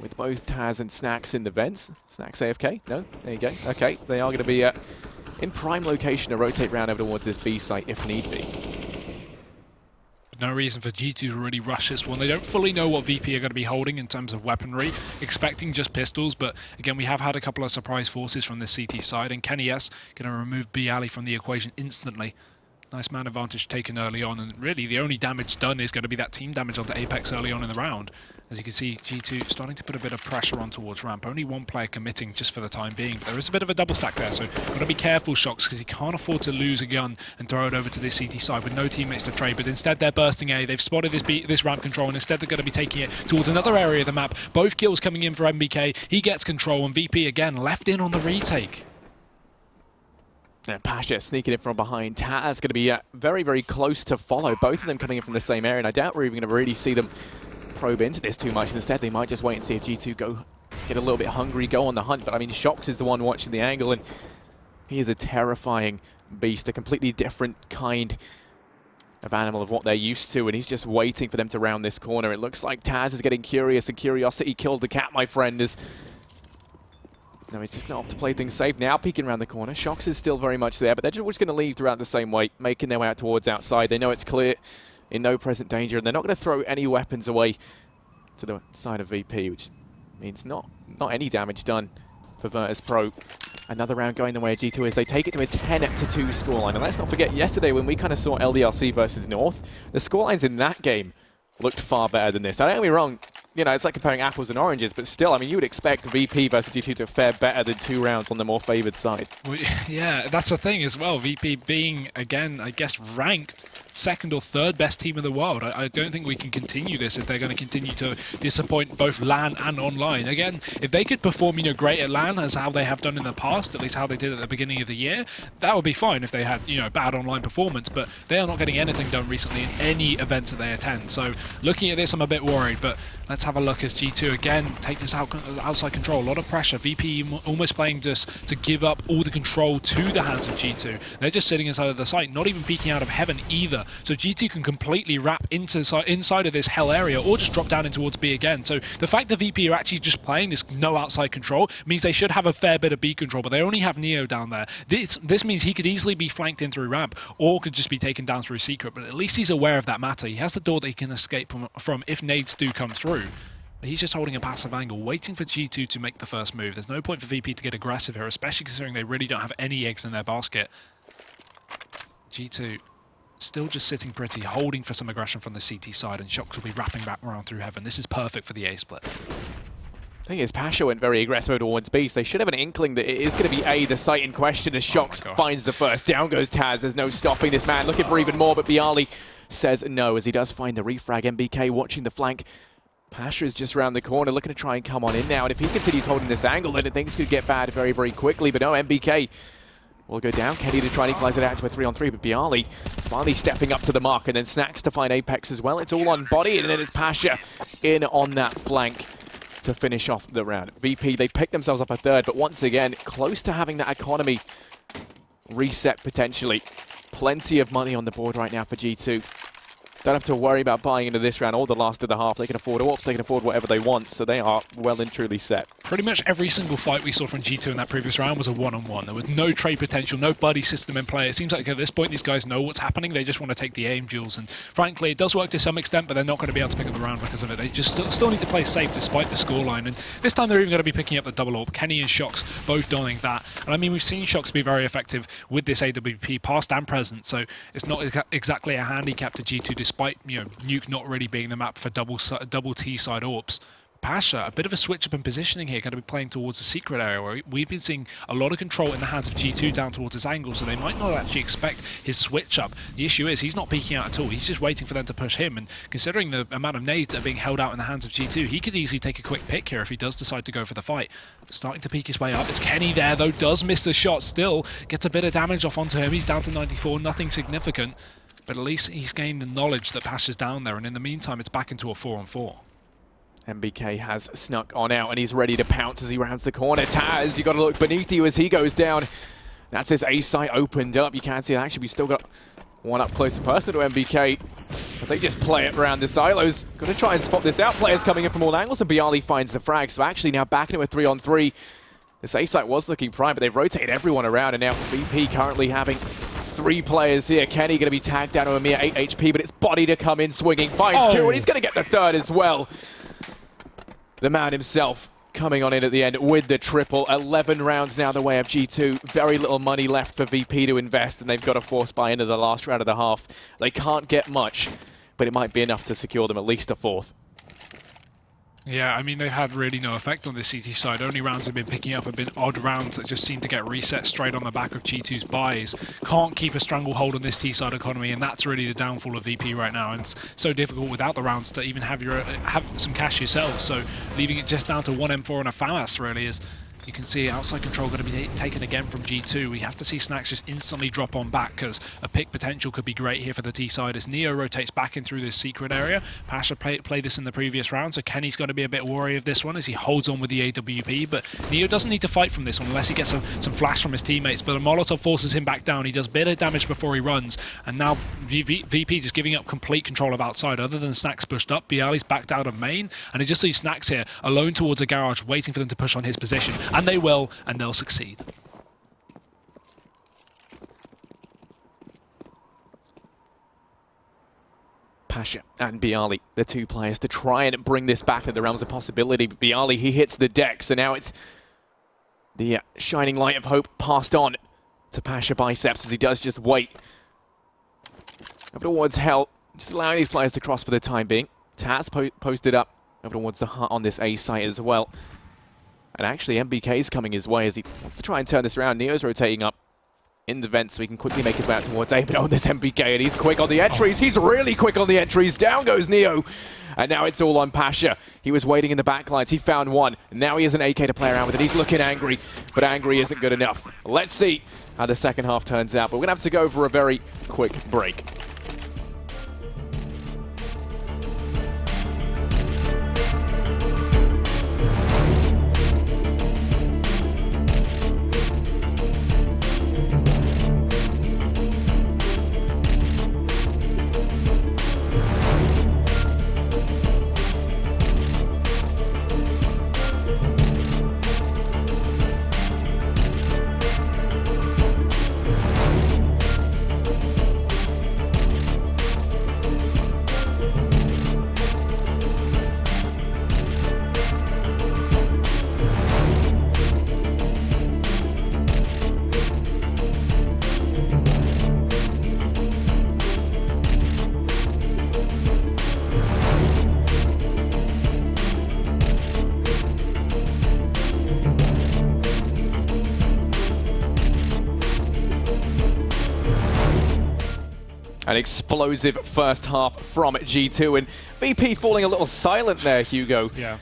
with both Taz and Snax in the vents. Snax AFK? No? There you go. Okay, they are going to be in prime location to rotate round over towards this B site if need be. no reason for G2 to really rush this one. They don't fully know what VP are going to be holding in terms of weaponry, expecting just pistols, but again, we have had a couple of surprise forces from the CT side, and Kenny S going to remove B Ali from the equation instantly. Nice man advantage taken early on, and really the only damage done is going to be that team damage onto Apex early on in the round. As you can see, G2 starting to put a bit of pressure on towards ramp. Only one player committing just for the time being. There is a bit of a double stack there, so got to be careful, Shox, because you can't afford to lose a gun and throw it over to this CT side with no teammates to trade. But instead they're bursting A. They've spotted this ramp control, and instead they're going to be taking it towards another area of the map. Both kills coming in for MBK. He gets control, and VP again left in on the retake. And Pasha sneaking in from behind. Taz going to be very, very close to follow. Both of them coming in from the same area, and I doubt we're even going to really see them probe into this too much. Instead, they might just wait and see if G2 get a little bit hungry, go on the hunt. But I mean, Shox is the one watching the angle, and he is a terrifying beast, a completely different kind of animal of what they're used to, and he's just waiting for them to round this corner. It looks like Taz is getting curious, and curiosity killed the cat, my friend. No, he's just not off to play things safe. Now peeking around the corner. Shox is still very much there, but they're just going to leave throughout the same way, making their way out towards outside. They know it's clear, in no present danger, and they're not going to throw any weapons away to the side of VP, which means not any damage done for Virtus.pro. Another round going the way of G2 as they take it to a 10-2 scoreline. And let's not forget, yesterday when we kind of saw LDLC versus North, the scorelines in that game looked far better than this. Now, don't get me wrong, you know, it's like comparing apples and oranges, but still, I mean, you would expect VP versus G2 to fare better than 2 rounds on the more favoured side. Well, yeah, that's the thing as well. VP being, again, I guess, ranked second or third best team in the world. I don't think we can continue this if they're going to continue to disappoint both LAN and online. Again, if they could perform, you know, great at LAN as how they have done in the past, at least how they did at the beginning of the year, that would be fine if they had, you know, bad online performance, but they are not getting anything done recently in any events that they attend. So looking at this, I'm a bit worried, but let's have a look as G2 again take this outside control. A lot of pressure. VP almost playing just to give up all the control to the hands of G2. They're just sitting inside of the site, not even peeking out of heaven either. So G2 can completely wrap inside of this hell area or just drop down in towards B again. So the fact that VP are actually just playing this no outside control means they should have a fair bit of B control, but they only have Neo down there. This means he could easily be flanked in through ramp or could just be taken down through secret, but at least he's aware of that matter. He has the door that he can escape from if nades do come through. He's just holding a passive angle, waiting for G2 to make the first move. There's no point for VP to get aggressive here, especially considering they really don't have any eggs in their basket. G2 still just sitting pretty, holding for some aggression from the CT side, and Shox will be wrapping back around through heaven. This is perfect for the A split. The thing is, Pasha went very aggressive towards B, so they should have an inkling that it is going to be A, the site in question, as Shox finds the first. Down goes Taz. There's no stopping this man, looking for even more, but Bialy says no, as he does find the refrag. MBK watching the flank. Pasha is just around the corner, looking to try and come on in now, and if he continues holding this angle, then things could get bad very, very quickly. But no, MBK will go down. Kenny to try and equalize it out to a 3-on-3, but Bialy finally stepping up to the mark, and then Snacks to find Apex as well. It's all on body, and then it's Pasha in on that flank to finish off the round. VP, they picked themselves up a third, but once again, close to having that economy reset potentially. Plenty of money on the board right now for G2. Don't have to worry about buying into this round or the last of the half. They can afford AWPs, they can afford whatever they want, so they are well and truly set. Pretty much every single fight we saw from G2 in that previous round was a one-on-one. There was no trade potential, no buddy system in play. It seems like at this point these guys know what's happening. They just want to take the aim duels, and frankly, it does work to some extent, but they're not going to be able to pick up the round because of it. They just still need to play safe despite the scoreline, and this time they're even going to be picking up the double AWP. Kenny and Shox both donning that, and I mean, we've seen Shox be very effective with this AWP, past and present, so it's not exactly a handicap to G2 despite, you know, Nuke not really being the map for double T side AWPs. Pasha, a bit of a switch up in positioning here, going to be playing towards the secret area where we've been seeing a lot of control in the hands of G2 down towards his angle, so they might not actually expect his switch up. The issue is he's not peeking out at all, he's just waiting for them to push him, and considering the amount of nades that are being held out in the hands of G2, he could easily take a quick pick here if he does decide to go for the fight. Starting to peek his way up, it's Kenny there though, does miss the shot still, gets a bit of damage off onto him, he's down to 94, nothing significant. But at least he's gained the knowledge that Pasha's down there, and in the meantime, it's back into a 4-on-4. MBK has snuck on out, and he's ready to pounce as he rounds the corner. Taz, you got to look beneath you as he goes down. That's his A site opened up. You can't see it. Actually, we've still got one up close and personal to MBK as they just play it around the silos. Going to try and spot this out. Players coming in from all angles, and Bialy finds the frag. So actually now back into a 3-on-3. This A site was looking prime, but they've rotated everyone around, and now VP currently having 3 players here. Kenny going to be tagged down to a mere 8 HP, but it's Body to come in swinging. Finds 2, and he's going to get the 3rd as well. The man himself coming on in at the end with the triple. 11 rounds now the way of G2. Very little money left for VP to invest, and they've got to force buy into the last round of the half. They can't get much, but it might be enough to secure them at least a 4th. Yeah, I mean, they've had really no effect on this CT side. Only rounds they've been picking up have been odd rounds that just seem to get reset straight on the back of G2's buys. Can't keep a stranglehold on this T-side economy, and that's really the downfall of VP right now. And it's so difficult without the rounds to even have some cash yourself. So leaving it just down to 1 M4 and a FAMAS really is... You can see outside control going to be taken again from G2. We have to see Snacks just instantly drop on back because a pick potential could be great here for the T side as Neo rotates back in through this secret area. Pasha played this in the previous round, so Kenny's going to be a bit wary of this one as he holds on with the AWP. But Neo doesn't need to fight from this one unless he gets some flash from his teammates. But a Molotov forces him back down. He does a bit of damage before he runs. And now VP just giving up complete control of outside. Other than Snacks pushed up, Bialy's backed out of main. And he just leaves Snacks here alone towards a garage waiting for them to push on his position. And they will, and they'll succeed. Pasha and Bialy, the 2 players to try and bring this back into the realms of possibility. But Bialy, he hits the deck, so now it's the shining light of hope passed on to Pasha Biceps as he does just wait. Over towards Hell, just allowing these players to cross for the time being. Taz posted up over towards the heart on this A site as well. And actually, MBK's coming his way as he wants to try and turn this around. Neo's rotating up in the vent so he can quickly make his way out towards A. But oh, this MBK, and he's quick on the entries. He's really quick on the entries. Down goes Neo. And now it's all on Pasha. He was waiting in the backlines. He found one. Now he has an AK to play around with it. He's looking angry, but angry isn't good enough. Let's see how the second half turns out. But we're going to have to go for a very quick break. An explosive first half from G2, and VP falling a little silent there, Hugo. Yeah.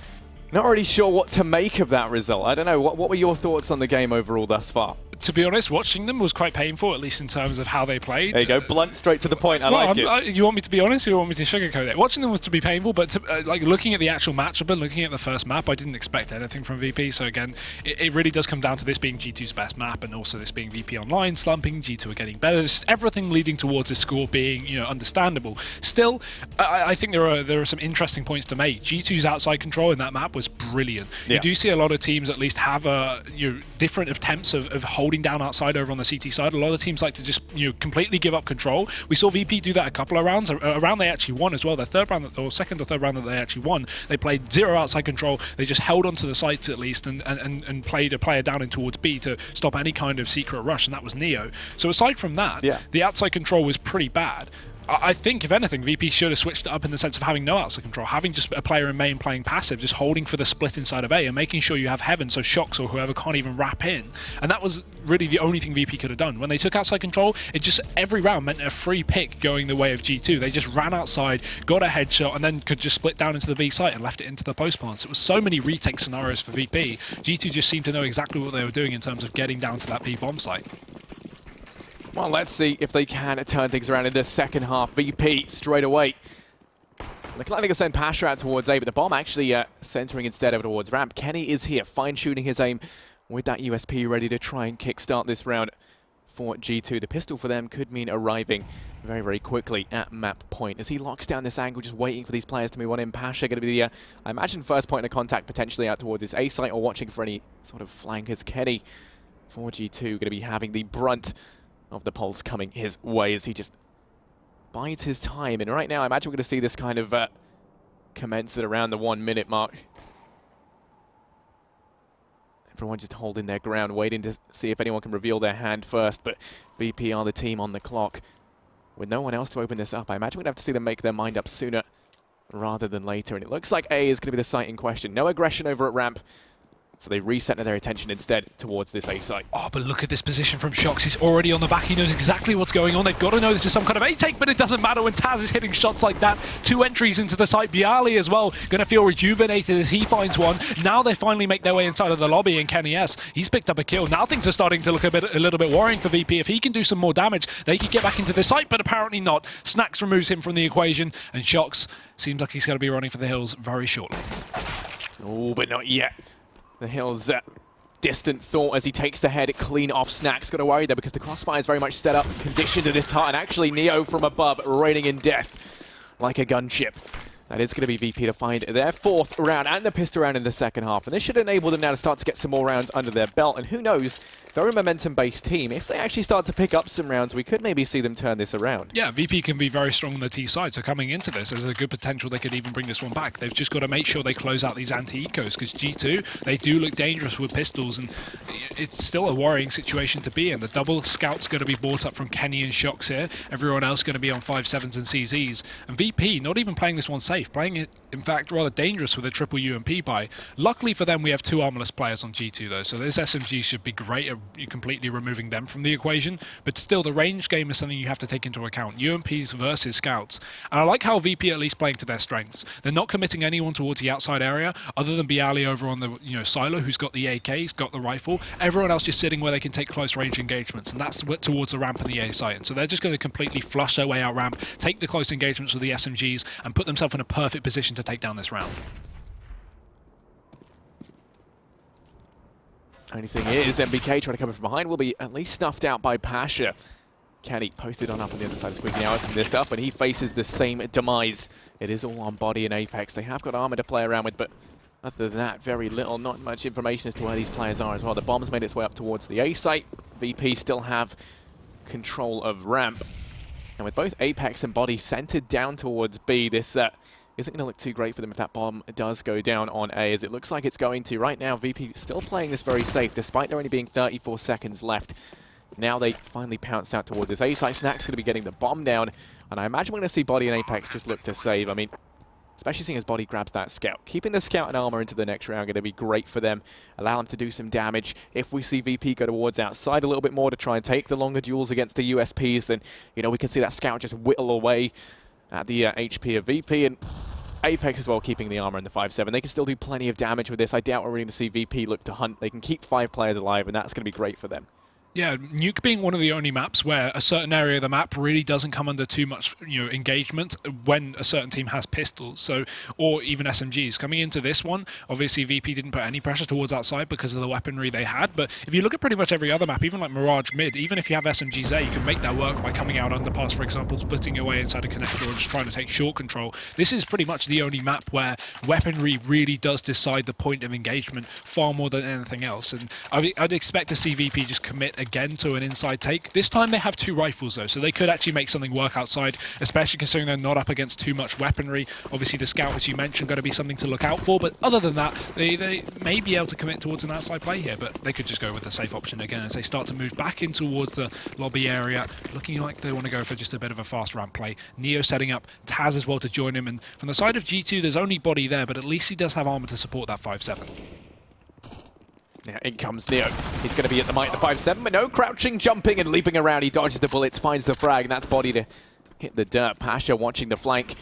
Not really sure what to make of that result. I don't know, what were your thoughts on the game overall thus far? To be honest, watching them was quite painful, at least in terms of how they played. There you go, blunt, straight to the point. I like it. You want me to be honest, or you want me to sugarcoat it? Watching them was to be painful, but like looking at the actual matchup and looking at the first map, I didn't expect anything from VP. So again, it really does come down to this being G2's best map, and also this being VP online slumping. G2 are getting better. It's everything leading towards this score being, understandable. Still, I think there are some interesting points to make. G2's outside control in that map was brilliant. Yeah. You do see a lot of teams at least have different attempts of holding down outside over on the CT side. A lot of teams like to just completely give up control. We saw VP do that a couple of rounds. A round they actually won as well. Their third round, or second or third round that they actually won, they played 0 outside control. They just held onto the sites at least and played a player down in towards B to stop any kind of secret rush, and that was Neo. So aside from that, the outside control was pretty bad. I think, if anything, VP should have switched it up in the sense of having no outside control, having just a player in main playing passive, just holding for the split inside of A and making sure you have Heaven so Shocks or whoever can't even wrap in. And that was really the only thing VP could have done. When they took outside control, it just every round meant a free pick going the way of G2. They just ran outside, got a headshot, and then could just split down into the B site and left it into the post plants. It was so many retake scenarios for VP. G2 just seemed to know exactly what they were doing in terms of getting down to that B bomb site. Well, let's see if they can turn things around in the second half. VP straight away. Looks like they can send Pasha out towards A, but the bomb actually centering instead over towards ramp. Kenny is here, fine-tuning his aim with that USP ready to try and kickstart this round for G2. The pistol for them could mean arriving very, very quickly at map point. As he locks down this angle, just waiting for these players to move on in. Pasha going to be the, I imagine, first point of contact potentially out towards this A site or watching for any sort of flankers. Kenny for G2 going to be having the brunt of the pulse coming his way as he just bides his time. And right now, I imagine we're going to see this kind of commence at around the 1 minute mark. Everyone just holding their ground, waiting to see if anyone can reveal their hand first. But VP are the team on the clock. With no one else to open this up, I imagine we'd have to see them make their mind up sooner rather than later. And it looks like A is going to be the site in question. No aggression over at ramp. So they reset their attention instead towards this A site. Oh, but look at this position from Shox. He's already on the back. He knows exactly what's going on. They've got to know this is some kind of A-take, but it doesn't matter when Taz is hitting shots like that. 2 entries into the site. Bialy as well, going to feel rejuvenated as he finds one. Now they finally make their way inside of the lobby, and Kenny S, he's picked up a kill. Now things are starting to look a little bit worrying for VP. If he can do some more damage, they could get back into the site, but apparently not. Snacks removes him from the equation, and Shox seems like he's going to be running for the hills very shortly. Oh, but not yet. The hills... distant thought as he takes the head clean off Snacks. Got to worry there because the crossfire is very much set up, conditioned to this heart, and actually Neo from above raining in death like a gunship. That is going to be VP to find their 4th round and the pistol round in the second half. And this should enable them now to start to get some more rounds under their belt. And who knows, they're a momentum-based team. If they actually start to pick up some rounds, we could maybe see them turn this around. Yeah, VP can be very strong on the T side. So coming into this, there's a good potential they could even bring this one back. They've just got to make sure they close out these anti-ecos because G2, they do look dangerous with pistols. And it's still a worrying situation to be in. The double scout's going to be brought up from Kenny and Shox here. Everyone else going to be on 5.7s and CZs. And VP, not even playing this one safe, playing it, in fact, rather dangerous with a triple UMP buy. Luckily for them, we have 2 armorless players on G2 though, so this SMG should be great at completely removing them from the equation, but still the range game is something you have to take into account. UMPs versus scouts. And I like how VP at least playing to their strengths. They're not committing anyone towards the outside area, other than Bialy over on the silo, who's got the AK, he's got the rifle. Everyone else just sitting where they can take close range engagements, and that's towards the ramp and the A site. And so they're just going to completely flush their way out ramp, take the close engagements with the SMGs, and put themselves in a perfect position to take down this round. Only thing is, MBK trying to come in from behind will be at least snuffed out by Pasha. Kenny posted on up on the other side of the squeak now, open this up, and he faces the same demise. It is all on Body and Apex. They have got armor to play around with, but other than that, very little, not much information as to where these players are as well. The bomb's made its way up towards the A site. VP still have control of ramp. And with both Apex and Body centered down towards B, this isn't going to look too great for them if that bomb does go down on A, as it looks like it's going to. Right now, VP still playing this very safe, despite there only being 34 seconds left. Now they finally pounce out towards this A site. Snack's going to be getting the bomb down, and I imagine we're going to see Body and Apex just look to save. I mean, especially seeing as Body grabs that scout. Keeping the scout and armor into the next round going to be great for them. Allow them to do some damage. If we see VP go towards outside a little bit more to try and take the longer duels against the USPs, then, we can see that scout just whittle away at the HP of VP, and Apex as well keeping the armor in the 5.7. They can still do plenty of damage with this. I doubt we're going to see VP look to hunt. They can keep 5 players alive, and that's going to be great for them. Yeah, Nuke being one of the only maps where a certain area of the map really doesn't come under too much, engagement when a certain team has pistols, so, or even SMGs. Coming into this one, obviously VP didn't put any pressure towards outside because of the weaponry they had, but if you look at pretty much every other map, even like Mirage mid, even if you have SMGs there, you can make that work by coming out underpass, for example, splitting your way inside a connector or just trying to take short control. This is pretty much the only map where weaponry really does decide the point of engagement far more than anything else, and I'd expect to see VP just commit again to an inside take. This time they have 2 rifles though, so they could actually make something work outside, especially considering they're not up against too much weaponry. Obviously the scout, as you mentioned, going to be something to look out for, but other than that, they may be able to commit towards an outside play here, but they could just go with the safe option again as they start to move back in towards the lobby area, looking like they want to go for just a bit of a fast ramp play. Neo setting up Taz as well to join him, and from the side of G2 there's only Body there, but at least he does have armor to support that 5.7. Now in comes Neo. He's going to be at the mic, the 5.7, but no crouching, jumping, and leaping around. He dodges the bullets, finds the frag, and that's Body to hit the dirt. Pasha watching the flank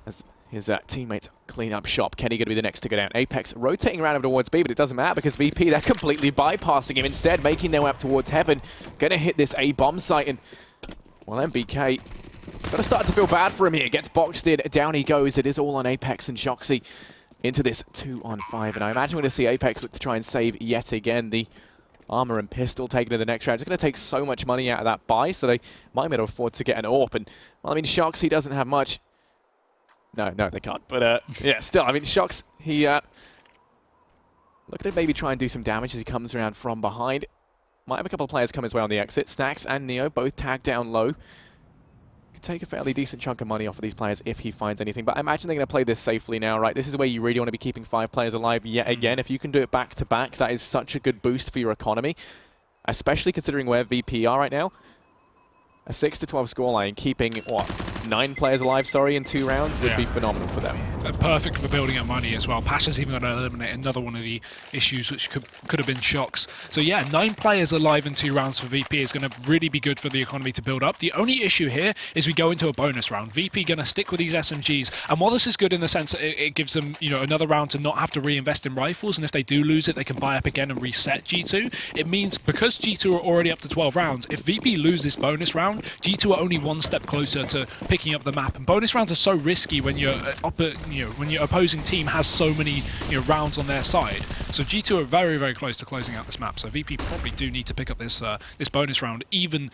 as his teammates clean up shop. Kenny going to be the next to go down. Apex rotating around towards B, but it doesn't matter because VP, they're completely bypassing him. Instead, making their way up towards Heaven. Going to hit this A bomb site, and, well, MBK going to start to feel bad for him here. Gets boxed in, down he goes. It is all on Apex and Shoxy into this 2-on-5, and I imagine we're going to see Apex look to try and save yet again. The armor and pistol taken to the next round. It's going to take so much money out of that buy, so they might be able to afford to get an AWP. And, well, I mean, Shox, he doesn't have much. No, they can't. But, yeah, still, I mean, Shox, he... look at him maybe try and do some damage as he comes around from behind. Might have a couple of players come his way on the exit. Snax and Neo both tagged down low. Could take a fairly decent chunk of money off of these players if he finds anything. But I imagine they're going to play this safely now, right? This is where you really want to be keeping 5 players alive yet again. If you can do it back-to-back, that is such a good boost for your economy. Especially considering where VP are right now. A 6-12 scoreline, keeping, what, 9 players alive, sorry, in 2 rounds would be phenomenal for them. Perfect for building up money as well. Pasha's even going to eliminate another one of the issues which could have been shocks. So yeah, 9 players alive in 2 rounds for VP is going to really be good for the economy to build up. The only issue here is we go into a bonus round. VP going to stick with these SMGs, and while this is good in the sense that it gives them, you know, another round to not have to reinvest in rifles, and if they do lose it, they can buy up again and reset G2. It means because G2 are already up to 12 rounds, if VP lose this bonus round, G2 are only 1 step closer to picking up the map. And bonus rounds are so risky when when your opposing team has so many rounds on their side. So G2 are very, very close to closing out this map. So VP probably do need to pick up this this bonus round, even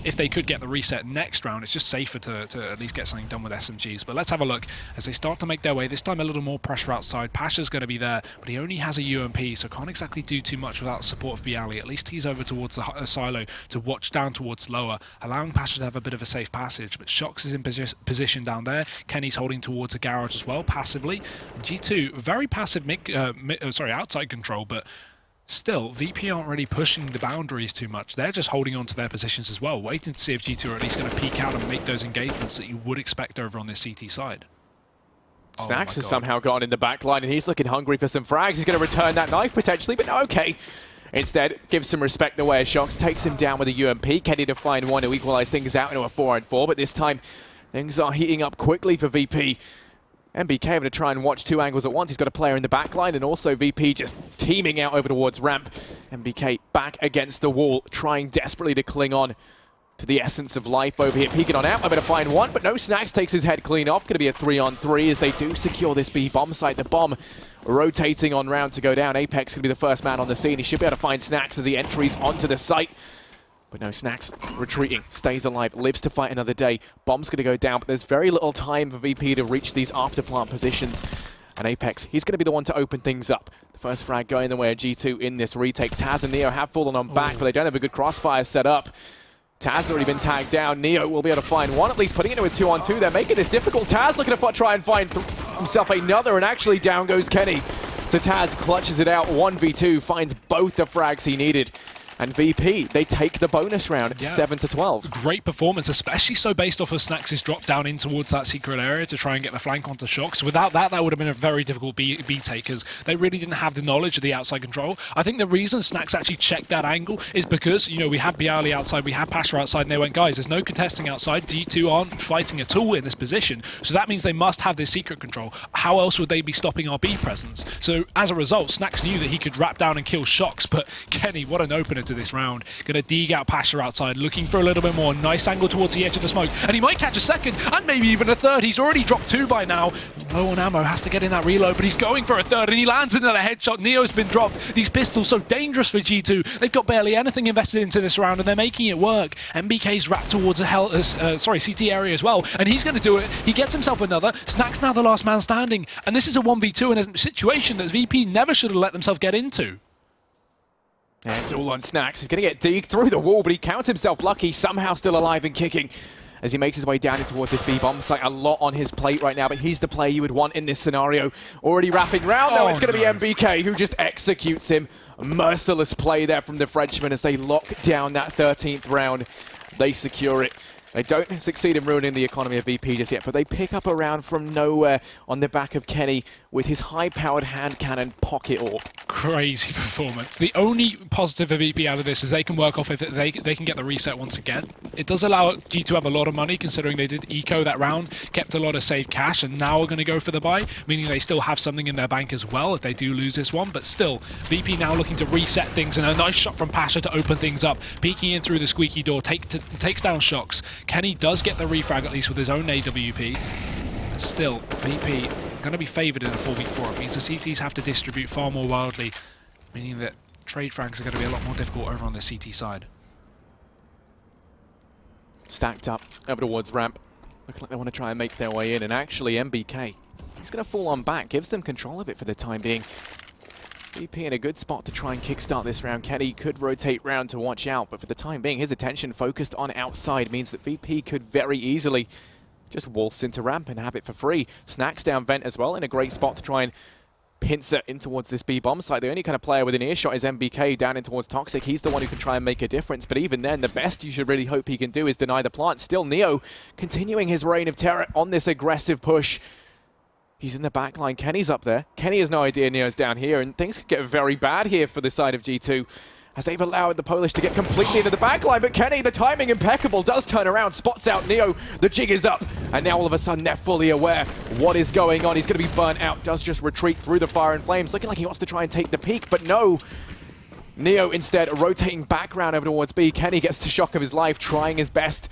if they could get the reset next round. It's just safer to at least get something done with SMGs. But let's have a look as they start to make their way. This time a little more pressure outside. Pasha's going to be there, but he only has a UMP, so can't exactly do too much without the support of Bialy. At least he's over towards the silo to watch down towards lower, allowing Pasha to have a bit of a safe passage. But Shox is in position down there. Kenny's holding towards the garage as well, passively. And G2, very passive outside control, but still, VP aren't really pushing the boundaries too much. They're just holding on to their positions as well, waiting to see if G2 are at least going to peek out and make those engagements that you would expect over on this CT side. Snax has somehow gone in the back line, and he's looking hungry for some frags. He's going to return that knife, potentially, but no, okay. Instead, gives some respect away as Shox takes him down with a UMP. Kenny to find one to equalize things out into a 4-on-4, but this time, things are heating up quickly for VP. MBK having to try and watch 2 angles at once. He's got a player in the back line, and also VP just teaming out over towards ramp. MBK back against the wall, trying desperately to cling on to the essence of life over here. Peeking on out, I'm going to find one, but no. Snax takes his head clean off. Going to be a 3-on-3 as they do secure this B bomb site. The bomb rotating on round to go down. Apex going to be the first man on the scene. He should be able to find Snax as he entries onto the site. But no, Snax retreating, stays alive, lives to fight another day. Bomb's going to go down, but there's very little time for VP to reach these afterplant positions. And Apex, he's going to be the one to open things up. The first frag going the way of G2 in this retake. Taz and Neo have fallen on back, but they don't have a good crossfire set up. Taz has already been tagged down. Neo will be able to find one, at least putting it into a 2-on-2. They're making this difficult. Taz looking to try and find himself another, and actually down goes Kenny. So Taz clutches it out, 1v2, finds both the frags he needed. And VP, they take the bonus round, 7-12. Great performance, especially so based off of Snax's drop down in towards that secret area to try and get the flank onto Shox. Without that, that would have been a very difficult B take, because they really didn't have the knowledge of the outside control. I think the reason Snax actually checked that angle is because, you know, we had Bialy outside, we had Pasha outside, and they went, guys, there's no contesting outside. G2 aren't fighting at all in this position, so that means they must have this secret control. How else would they be stopping our B presence? So as a result, Snax knew that he could wrap down and kill Shox, but Kenny, what an opener to this round. Gonna dig out Pasha outside, looking for a little bit more. Nice angle towards the edge of the smoke, and he might catch a second, and maybe even a third. He's already dropped 2 by now. Low on ammo, has to get in that reload, but he's going for a third, and he lands another headshot. Neo's been dropped. These pistols so dangerous for G2. They've got barely anything invested into this round, and they're making it work. MBK's wrapped towards a CT area as well, and he's gonna do it. He gets himself another. Snax now the last man standing, and this is a 1v2 in a situation that VP never should have let themselves get into. And it's all on Snax. He's going to get digged through the wall, but he counts himself lucky, somehow still alive and kicking as he makes his way down towards this B-bomb site. A lot on his plate right now, but he's the player you would want in this scenario. Already wrapping round, though. It's going to be MBK who just executes him. A merciless play there from the Frenchman as they lock down that 13th round. They secure it. They don't succeed in ruining the economy of VP just yet, but they pick up a round from nowhere on the back of Kenny with his high-powered hand cannon pocket orb. Crazy performance. The only positive for VP out of this is they can work off if they can get the reset once again. It does allow G to have a lot of money, considering they did eco that round, kept a lot of saved cash, and now are going to go for the buy, meaning they still have something in their bank as well if they do lose this one. But still, VP now looking to reset things, and a nice shot from Pasha to open things up. Peeking in through the squeaky door, takes down Shox. Kenny does get the refrag, at least with his own AWP. But still, VP going to be favoured in a 4v4. It means the CTs have to distribute far more wildly, meaning that trade frags are going to be a lot more difficult over on the CT side. Stacked up over towards ramp. Looks like they want to try and make their way in, and actually MBK, he's going to fall on back, gives them control of it for the time being. VP in a good spot to try and kickstart this round. Kenny could rotate round to watch out, but for the time being, his attention focused on outside means that VP could very easily just waltz into ramp and have it for free. Snacks down vent as well in a great spot to try and pincer in towards this B-bomb site. The only kind of player within earshot is MBK down in towards Toxic. He's the one who can try and make a difference, but even then, the best you should really hope he can do is deny the plant. Still, Neo continuing his reign of terror on this aggressive push. He's in the back line. Kenny's up there. Kenny has no idea Neo's down here, and things could get very bad here for the side of G2 as they've allowed the Polish to get completely into the back line. But Kenny, the timing impeccable, does turn around, spots out Neo. The jig is up, and now all of a sudden they're fully aware what is going on. He's going to be burnt out, does just retreat through the fire and flames, looking like he wants to try and take the peak, but no. Neo instead rotating back round over towards B. Kenny gets the shock of his life, trying his best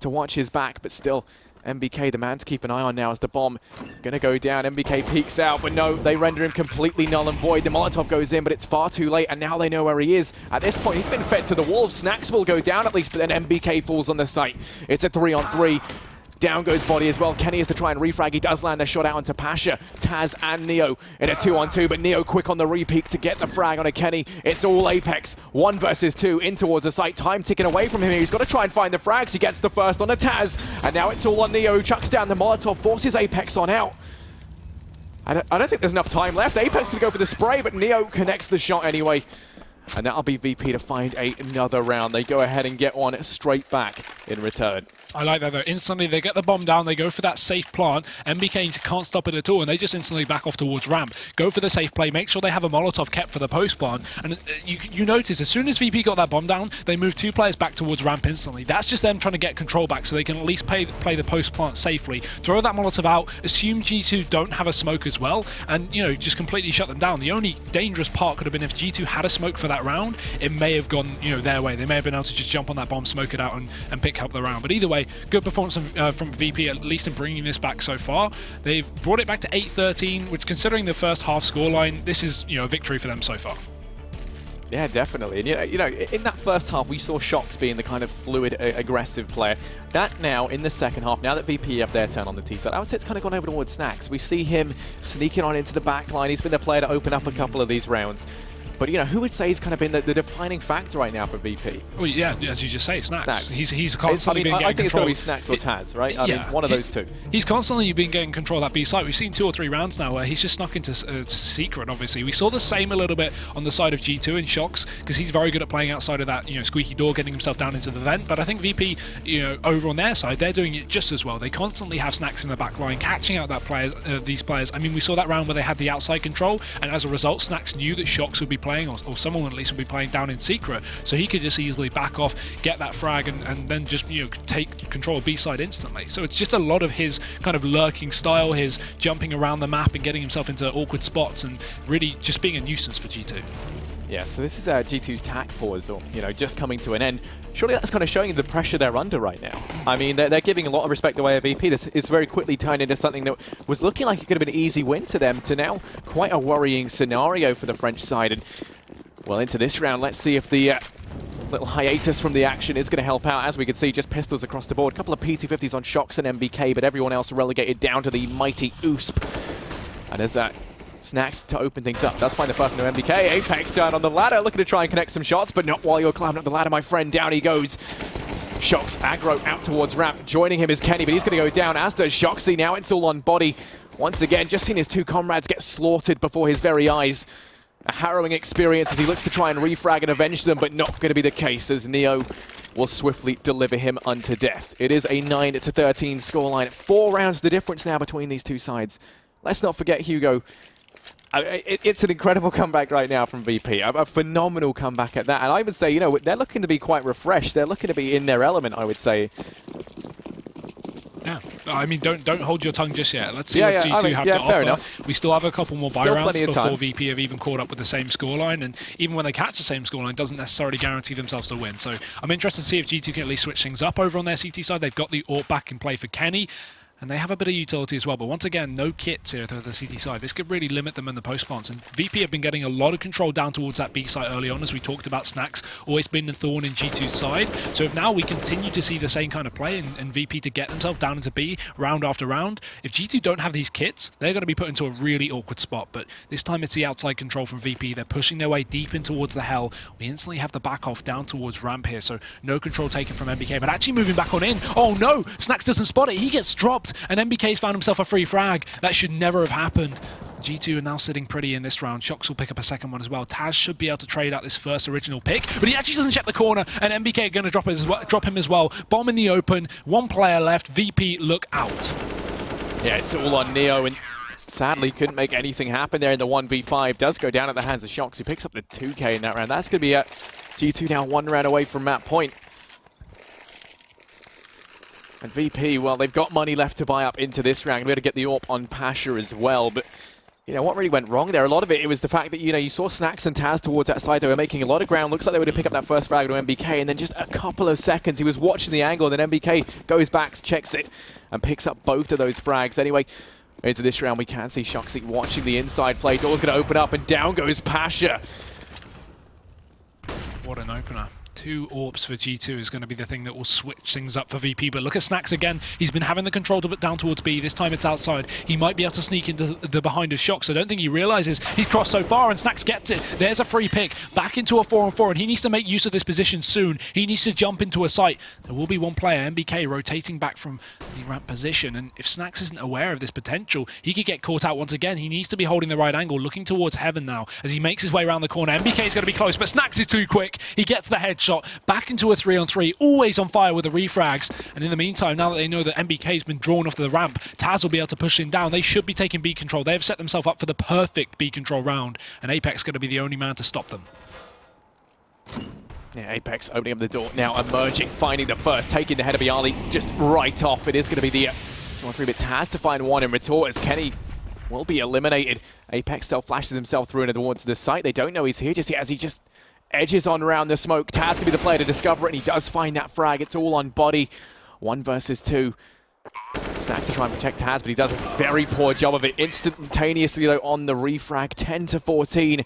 to watch his back, but still MBK, the man to keep an eye on now as the bomb going to go down. MBK peeks out, but no, they render him completely null and void. The Molotov goes in, but it's far too late, and now they know where he is. At this point, he's been fed to the wolves. Snacks will go down at least, but then MBK falls on the site. It's a 3-on-3. Down goes Body as well. Kenny has to try and refrag. He does land the shot out onto Pasha, Taz, and Neo in a 2-on-2, but Neo quick on the repeat to get the frag on a Kenny. It's all Apex. 1 versus 2 in towards the site. Time ticking away from him here. He's got to try and find the frags. He gets the first on a Taz, and now it's all on Neo, who chucks down the Molotov, forces Apex on out. I don't think there's enough time left. Apex to go for the spray, but Neo connects the shot anyway. And that'll be VP to find another round. They go ahead and get one straight back in return. I like that though. Instantly they get the bomb down, they go for that safe plant. MBK can't stop it at all, and they just instantly back off towards ramp. Go for the safe play, make sure they have a Molotov kept for the post plant. And you notice as soon as VP got that bomb down, they move 2 players back towards ramp instantly. That's just them trying to get control back so they can at least play the post plant safely. Throw that Molotov out, assume G2 don't have a smoke as well, and just completely shut them down. The only dangerous part could have been if G2 had a smoke for that round, it may have gone their way. They may have been able to just jump on that bomb, smoke it out, and pick up the round. But either way, good performance from VP, at least in bringing this back so far. They've brought it back to 8-13, which, considering the first half scoreline, this is a victory for them so far. Yeah, definitely. And in that first half, we saw Shox being the kind of fluid, aggressive player. That now, in the second half, now that VP have their turn on the T side, I would say it's kind of gone over towards Snacks. We see him sneaking on into the back line. He's been the player to open up a couple of these rounds. But who would say he's kind of been the defining factor right now for VP? Well, yeah, as you just say, Snacks. He's constantly been getting control. I think it's going to be Snacks or Taz, right? I mean, one of those two. He's constantly been getting control of that B site. We've seen 2 or 3 rounds now where he's just snuck into Secret, obviously. We saw the same a little bit on the side of G2 in Shox, because he's very good at playing outside of that squeaky door, getting himself down into the vent. But I think VP, over on their side, they're doing it just as well. They constantly have Snacks in the back line, catching out these players. I mean, we saw that round where they had the outside control, and as a result, Snacks knew that Shox would be playing, or someone at least would be playing down in Secret, so he could just easily back off, get that frag, and then just take control of B side instantly. So it's just a lot of his kind of lurking style, his jumping around the map and getting himself into awkward spots, and really just being a nuisance for G2. Yeah, so this is G2's tack pause, or just coming to an end. Surely that's kind of showing the pressure they're under right now. I mean, they're giving a lot of respect away at VP. This is very quickly turned into something that was looking like it could have been an easy win to them, to now quite a worrying scenario for the French side. And well, into this round, let's see if the little hiatus from the action is going to help out. As we can see, just pistols across the board. A couple of P250s on Shox and MBK, but everyone else relegated down to the mighty USP. And there's Snacks to open things up. Does find the first one to MBK. Apex down on the ladder, looking to try and connect some shots, but not while you're climbing up the ladder, my friend. Down he goes. Shox aggro out towards ramp. Joining him is Kenny, but he's going to go down, as does Shoxy. Now it's all on Body. Once again, just seen his 2 comrades get slaughtered before his very eyes. A harrowing experience as he looks to try and refrag and avenge them, but not going to be the case, as Neo will swiftly deliver him unto death. It is a 9-13 scoreline. 4 rounds the difference now between these 2 sides. Let's not forget Hugo. It's an incredible comeback right now from VP. A phenomenal comeback at that. And I would say, they're looking to be quite refreshed. They're looking to be in their element, I would say. Yeah, I mean, don't hold your tongue just yet. Let's see what G2 have to offer. Fair enough. We still have a couple more buy rounds before VP have even caught up with the same scoreline, and even when they catch the same scoreline, doesn't necessarily guarantee themselves to win. So I'm interested to see if G2 can at least switch things up over on their CT side. They've got the AWP back in play for Kenny. And they have a bit of utility as well, but once again, no kits here to the CT side. This could really limit them in the post-plants. And VP have been getting a lot of control down towards that B site early on, as we talked about. Snacks always been a thorn in G2's side. So if now we continue to see the same kind of play and VP to get themselves down into B round after round, if G2 don't have these kits, they're going to be put into a really awkward spot. But this time it's the outside control from VP. They're pushing their way deep in towards the hell. We instantly have the back off down towards ramp here, so no control taken from MBK, but actually moving back on in. Oh no! Snacks doesn't spot it. He gets dropped, and MBK's found himself a free frag. That should never have happened. G2 are now sitting pretty in this round. Shox will pick up a second one as well. Taz should be able to trade out this first original pick, but he actually doesn't check the corner, and MBK are going to drop him as well. Bomb in the open, one player left. VP, look out. Yeah, it's all on Neo, and sadly couldn't make anything happen there in the 1v5. Does go down at the hands of Shox, who picks up the 2k in that round. That's going to be a G2 now 1 round away from map point. And VP, well, they've got money left to buy up into this round. We're going to get the AWP on Pasha as well. But, you know, what really went wrong there? A lot of it was the fact that, you know, you saw Snacks and Taz towards that side. They were making a lot of ground. Looks like they were going to pick up that first frag to MBK. And then just a couple of seconds, he was watching the angle. And then MBK goes back, checks it, and picks up both of those frags. Anyway, into this round, we can see Shoxy watching the inside play. Door's going to open up, and down goes Pasha. What an opener. 2 AWPs for G2 is going to be the thing that will switch things up for VP. But look at Snacks again. He's been having the control to put down towards B. This time it's outside. He might be able to sneak into the behind of Shox. I don't think he realizes he's crossed so far, and Snacks gets it. There's a free pick. Back into a 4-on-4, and he needs to make use of this position soon. He needs to jump into a site. There will be one player, MBK, rotating back from the ramp position. And if Snacks isn't aware of this potential, he could get caught out once again. He needs to be holding the right angle, looking towards heaven now as he makes his way around the corner. MBK is going to be close, but Snacks is too quick. He gets the headshot. Back into a 3-on-3, always on fire with the refrags. And in the meantime, now that they know that MBK's been drawn off the ramp, Taz will be able to push him down. They should be taking B control. They have set themselves up for the perfect B control round, and Apex is going to be the only man to stop them. Yeah, Apex opening up the door now, emerging, finding the first, taking the head of Bialy just right off. It is going to be the 2-on-3, but Taz to find one in retort as Kenny will be eliminated. Apex still flashes himself through and towards the site. They don't know he's here just yet as he just edges on around the smoke. Taz can be the player to discover it, and he does find that frag. It's all on body. 1 versus 2. Snacks to try and protect Taz, but he does a very poor job of it. Instantaneously, though, on the refrag. 10-14.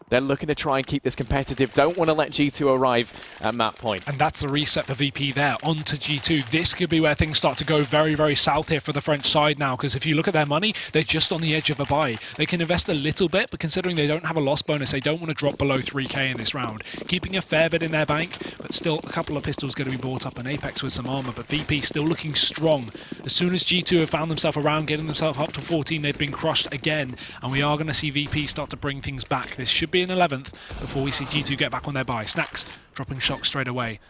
They're looking to try and keep this competitive. Don't want to let G2 arrive at map point. And that's the reset for VP there, on to G2. This could be where things start to go very, very south here for the French side now, because if you look at their money, they're just on the edge of a buy. They can invest a little bit, but considering they don't have a loss bonus, they don't want to drop below 3k in this round. Keeping a fair bit in their bank, but still a couple of pistols going to be bought up, and Apex with some armor, but VP still looking strong. As soon as G2 have found themselves around, getting themselves up to 14, they've been crushed again, and we are going to see VP start to bring things back. This should be an 11th before we see G2 get back on their buy. Snacks dropping Shox straight away.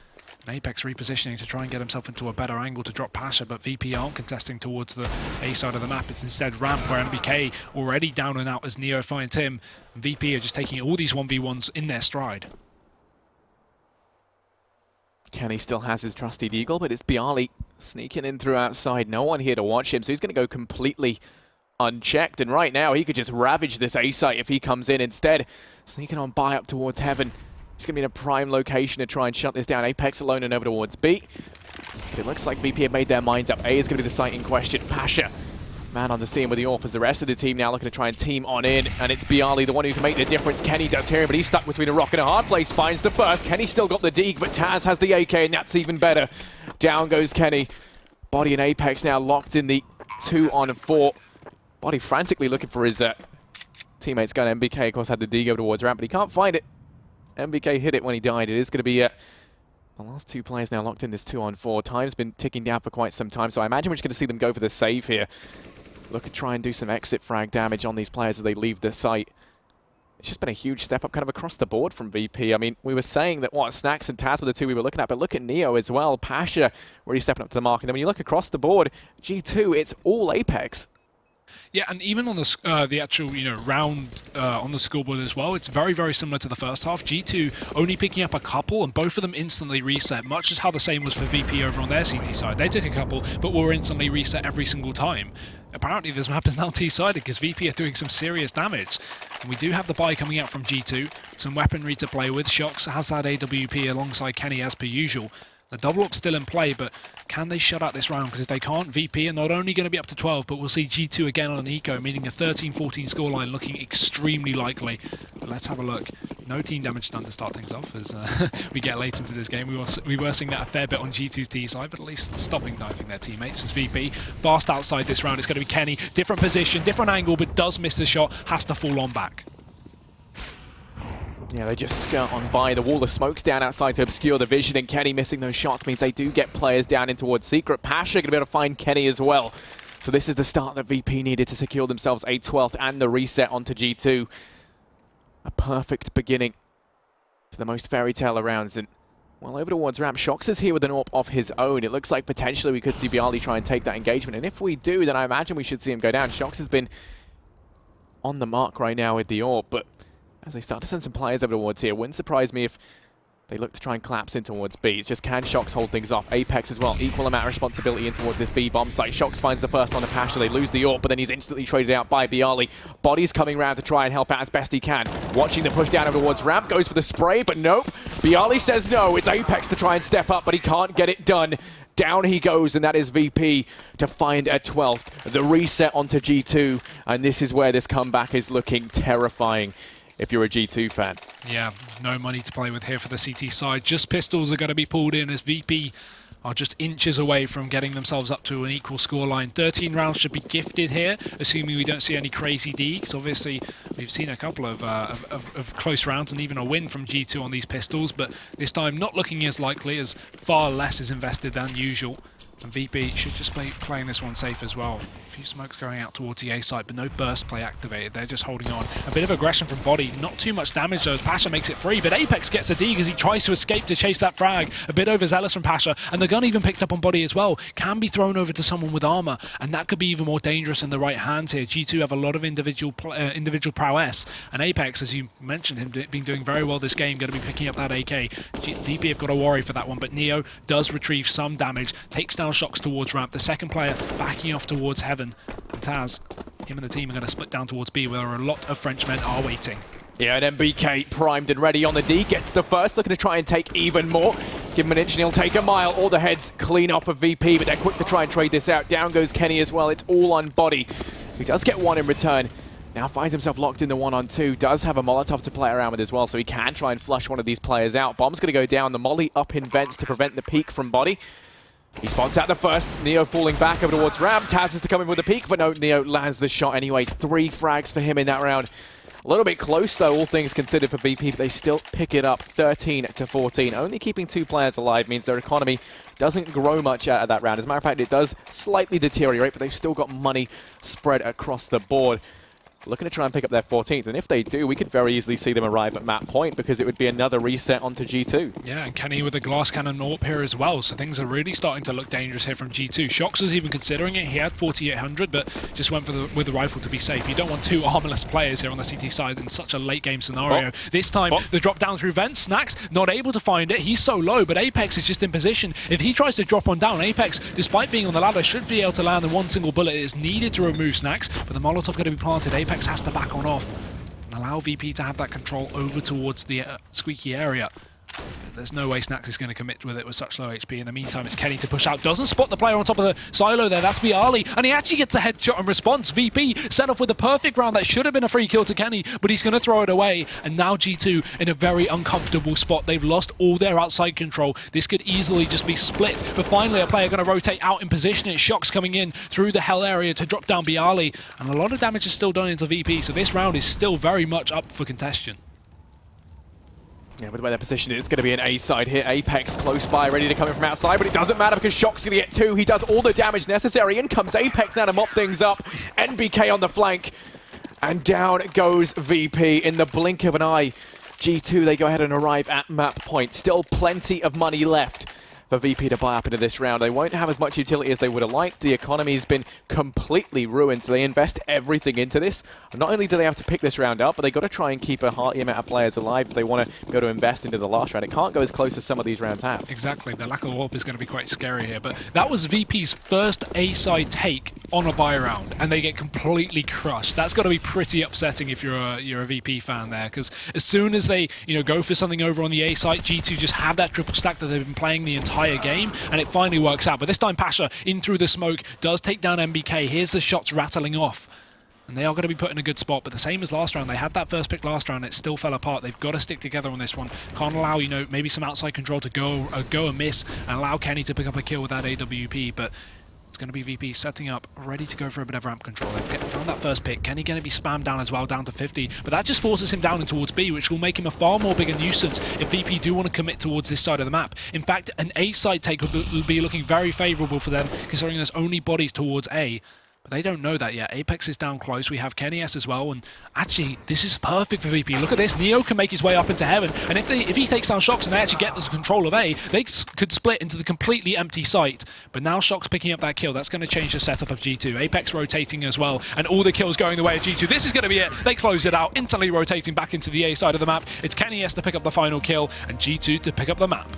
And Apex repositioning to try and get himself into a better angle to drop Pasha, but VP aren't contesting towards the A side of the map. It's instead ramp, where MBK already down and out as Neo finds him. And VP are just taking all these 1v1s in their stride. Kenny still has his trusty deagle, but it's Bialy sneaking in through outside. No one here to watch him, so he's going to go completely unchecked, and right now he could just ravage this A site if he comes in instead. Sneaking on by up towards heaven. He's going to be in a prime location to try and shut this down. Apex alone and over towards B. It looks like VP have made their minds up. A is going to be the site in question. Pasha, man on the scene with the AWP as the rest of the team now looking to try and team on in, and it's Bialy, the one who can make the difference. Kenny does hear him, but he's stuck between a rock and a hard place. Finds the first. Kenny still got the Deeg, but Taz has the AK, and that's even better. Down goes Kenny. Body and Apex now locked in the 2-on-4. Body frantically looking for his teammate's gun. MBK, of course, had the D go towards ramp, but he can't find it. MBK hit it when he died. It is going to be the last 2 players now locked in this 2-on-4. Time's been ticking down for quite some time, so I imagine we're just going to see them go for the save here. Look at try and do some exit frag damage on these players as they leave the site. It's just been a huge step up kind of across the board from VP. I mean, we were saying that, Snacks and Taz were the 2 we were looking at, but look at Neo as well. Pasha really stepping up to the mark. And then when you look across the board, G2, it's all Apex. Yeah, and even on the actual round on the scoreboard as well, it's very, very similar to the first half. G2 only picking up a couple, and both of them instantly reset, much as how the same was for VP over on their CT side. They took a couple, but were instantly reset every single time. Apparently this map is now T-sided because VP are doing some serious damage. And we do have the buy coming out from G2, some weaponry to play with. Shox has that AWP alongside Kenny as per usual. A double up still in play, but can they shut out this round? Because if they can't, VP are not only going to be up to 12, but we'll see G2 again on an eco, meaning a 13-14 scoreline looking extremely likely. But let's have a look. No team damage done to start things off as we get late into this game. We were seeing that a fair bit on G2's T side, but at least stopping diving their teammates as VP. Fast outside this round, it's going to be Kenny. Different position, different angle, but does miss the shot, has to fall on back. Yeah, they just skirt on by. The wall of smoke's down outside to obscure the vision, and Kenny missing those shots means they do get players down in towards Secret. Pasha going to be able to find Kenny as well. So this is the start that VP needed to secure themselves a 12th and the reset onto G2. A perfect beginning to the most fairy tale rounds. And well, over towards Ramp, Shox is here with an AWP of his own. It looks like potentially we could see Bialy try and take that engagement. And if we do, then I imagine we should see him go down. Shox has been on the mark right now with the AWP, but as they start to send some players over towards here, wouldn't surprise me if they look to try and collapse in towards B. It's just can Shox hold things off? Apex as well, equal amount of responsibility in towards this B bomb site. Shox finds the first on the Pasha, they lose the AWP, but then he's instantly traded out by Bialy. Body's coming around to try and help out as best he can. Watching the push down over towards Ramp, goes for the spray, but nope. Bialy says no, it's Apex to try and step up, but he can't get it done. Down he goes, and that is VP to find a 12th. The reset onto G2, and this is where this comeback is looking terrifying if you're a G2 fan. Yeah, no money to play with here for the CT side. Just pistols are going to be pulled in as VP are just inches away from getting themselves up to an equal scoreline. 13 rounds should be gifted here, assuming we don't see any crazy D, because obviously we've seen a couple of close rounds and even a win from G2 on these pistols, but this time not looking as likely, as far less is invested than usual. And VP should just be playing this one safe as well. A few smokes going out towards the A site, but no burst play activated. They're just holding on. A bit of aggression from Body. Not too much damage though, as Pasha makes it free, but Apex gets a D because he tries to escape to chase that frag. A bit overzealous from Pasha, and the gun even picked up on Body as well. Can be thrown over to someone with armor, and that could be even more dangerous in the right hands here. G2 have a lot of individual prowess, and Apex, as you mentioned, him been doing very well this game, going to be picking up that AK. VP have got to worry for that one, but Neo does retrieve some damage, takes down Shox towards Ramp. The second player backing off towards Heaven. And Taz, him and the team are going to split down towards B, where a lot of Frenchmen are waiting. Yeah, and MBK primed and ready on the D, gets the first, looking to try and take even more. Give him an inch and he'll take a mile. All the heads clean off of VP, but they're quick to try and trade this out. Down goes Kenny as well. It's all on Body. He does get one in return. Now finds himself locked in the 1-on-2. Does have a Molotov to play around with as well, so he can try and flush one of these players out. Bomb's going to go down. The molly up in vents to prevent the peek from Body. He spots out the first. Neo falling back over towards Ram. Taz is to come in with a peek, but no, Neo lands the shot anyway. 3 frags for him in that round. A little bit close though, all things considered for VP, but they still pick it up 13-14. Only keeping 2 players alive means their economy doesn't grow much out of that round. As a matter of fact, it does slightly deteriorate, but they've still got money spread across the board. Looking to try and pick up their 14th, and if they do, we could very easily see them arrive at map point, because it would be another reset onto G2. Yeah, and Kenny with a glass cannon AWP here as well, so things are really starting to look dangerous here from G2. Shox was even considering it. He had 4800, but just went for with the rifle to be safe. You don't want 2 armorless players here on the CT side in such a late game scenario. This time, the drop down through vents. Snacks not able to find it. He's so low, but Apex is just in position. If he tries to drop on down, Apex, despite being on the ladder, should be able to land the 1 single bullet. It is needed to remove Snacks, but the Molotov going to be planted. Apex has to back on off and allow VP to have that control over towards the squeaky area. There's no way Snacks is going to commit with it with such low HP. In the meantime, it's Kenny to push out. Doesn't spot the player on top of the silo there. That's Bialy. And he actually gets a headshot in response. VP set off with a perfect round that should have been a free kill to Kenny, but he's going to throw it away. And now G2 in a very uncomfortable spot. They've lost all their outside control. This could easily just be split. But finally, a player going to rotate out in position. It's Shox coming in through the hell area to drop down Bialy. And a lot of damage is still done into VP. So this round is still very much up for contention. Yeah, with the way they're positioned, it's going to be an A side here. Apex close by, ready to come in from outside, but it doesn't matter because Shock's going to get 2. He does all the damage necessary. In comes Apex now to mop things up. NBK on the flank. And down goes VP in the blink of an eye. G2, they go ahead and arrive at map point. Still plenty of money left for VP to buy up into this round. They won't have as much utility as they would have liked. The economy's been completely ruined, so they invest everything into this. Not only do they have to pick this round up, but they've got to try and keep a hearty amount of players alive if they want to go to invest into the last round. It can't go as close as some of these rounds have. Exactly. The lack of warp is going to be quite scary here, but that was VP's first A-side take on a buy round, and they get completely crushed. That's got to be pretty upsetting if you're a VP fan there, because as soon as they go for something over on the A side, G2 just have that triple stack that they've been playing the entire entire game, and it finally works out. But this time Pasha in through the smoke does take down MBK. Here's the shots rattling off. And they are going to be put in a good spot, but the same as last round. They had that first pick last round, it still fell apart. They've got to stick together on this one. Can't allow, you know, maybe some outside control to go amiss and allow Kenny to pick up a kill with that AWP, but it's going to be VP setting up, ready to go for a bit of ramp control. They've found that first pick. Kenny going to be spammed down as well, down to 50, but that just forces him down and towards B, which will make him a far more bigger nuisance if VP do want to commit towards this side of the map. In fact, an A side take would be looking very favourable for them, considering there's only bodies towards A. But they don't know that yet. Apex is down close. We have Kenny S as well. And actually, this is perfect for VP. Look at this. Neo can make his way up into heaven. And if he takes down Shox and they actually get the control of A, they could split into the completely empty site. But now Shox picking up that kill. That's going to change the setup of G2. Apex rotating as well. And all the kills going the way of G2. This is going to be it. They close it out. Instantly rotating back into the A side of the map. It's Kenny S to pick up the final kill. And G2 to pick up the map.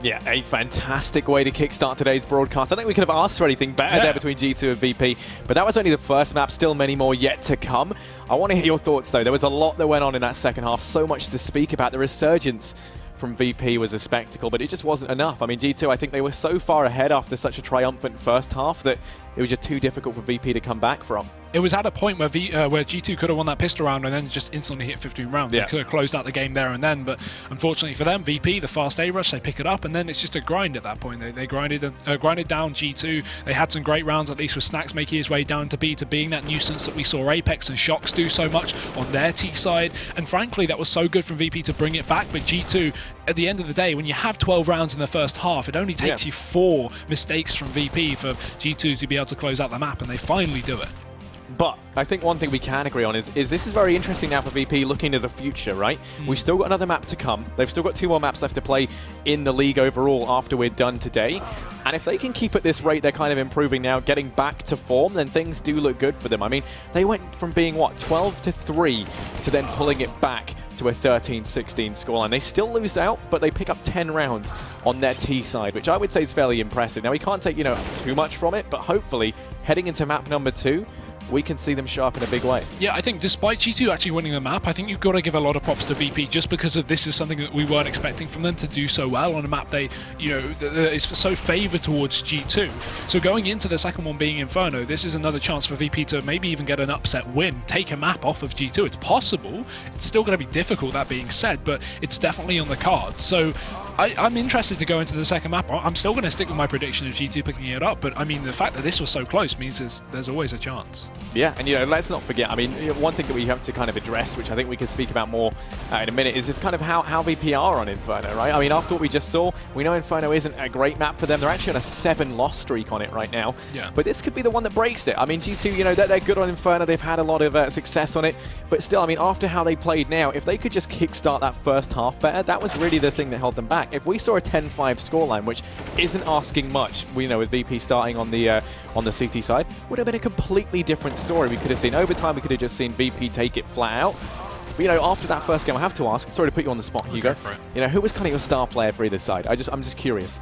Yeah, a fantastic way to kickstart today's broadcast. I think we could have asked for anything better there between G2 and VP, but that was only the first map, still many more yet to come. I want to hear your thoughts, though. There was a lot that went on in that second half, so much to speak about. The resurgence from VP was a spectacle, but it just wasn't enough. I mean, G2, I think they were so far ahead after such a triumphant first half that it was just too difficult for VP to come back from. It was at a point where G2 could have won that pistol round and then just instantly hit 15 rounds. They could have closed out the game there and then, but unfortunately for them, VP, the fast A rush, they pick it up, and then it's just a grind at that point. They grinded down G2. They had some great rounds, at least with Snacks making his way down to B, to being that nuisance that we saw Apex and Shox do so much on their T side. And frankly, that was so good from VP to bring it back, but G2, at the end of the day, when you have 12 rounds in the first half, it only takes you 4 mistakes from VP for G2 to be able to close out the map, and they finally do it. But I think one thing we can agree on is this is very interesting now for VP looking to the future, right? We've still got another map to come. They've still got 2 more maps left to play in the league overall after we're done today. And if they can keep at this rate, they're kind of improving now, getting back to form, then things do look good for them. I mean, they went from being, what, 12-3 to then pulling it back to a 13-16 scoreline. They still lose out, but they pick up 10 rounds on their T side, which I would say is fairly impressive. Now, we can't take, you know, too much from it, but hopefully, heading into map number 2, we can see them show up in a big way. Yeah, I think despite G2 actually winning the map, I think you've got to give a lot of props to VP just because of this is something that we weren't expecting from them to do so well on a map they, you know, is so favoured towards G2. So going into the second one being Inferno, this is another chance for VP to maybe even get an upset win, take a map off of G2. It's possible. It's still going to be difficult, that being said, but it's definitely on the card. So I'm interested to go into the second map. I'm still going to stick with my prediction of G2 picking it up, but I mean, the fact that this was so close means there's always a chance. Yeah, and you know, let's not forget, I mean, one thing that we have to kind of address, which I think we can speak about more in a minute, is just kind of how VP are on Inferno, right? I mean, after what we just saw, we know Inferno isn't a great map for them. They're actually on a 7-loss streak on it right now. Yeah. But this could be the one that breaks it. I mean, G2, you know, they're good on Inferno. They've had a lot of success on it. But still, I mean, after how they played now, if they could just kickstart that first half better, that was really the thing that held them back. If we saw a 10-5 scoreline, which isn't asking much, we know with VP starting on the CT side, would have been a completely different story. We could have seen overtime, we could have just seen VP take it flat out. But, you know, after that first game, I have to ask, sorry to put you on the spot, Hugo. Go for it. You know, who was kind of your star player for either side? I'm just curious.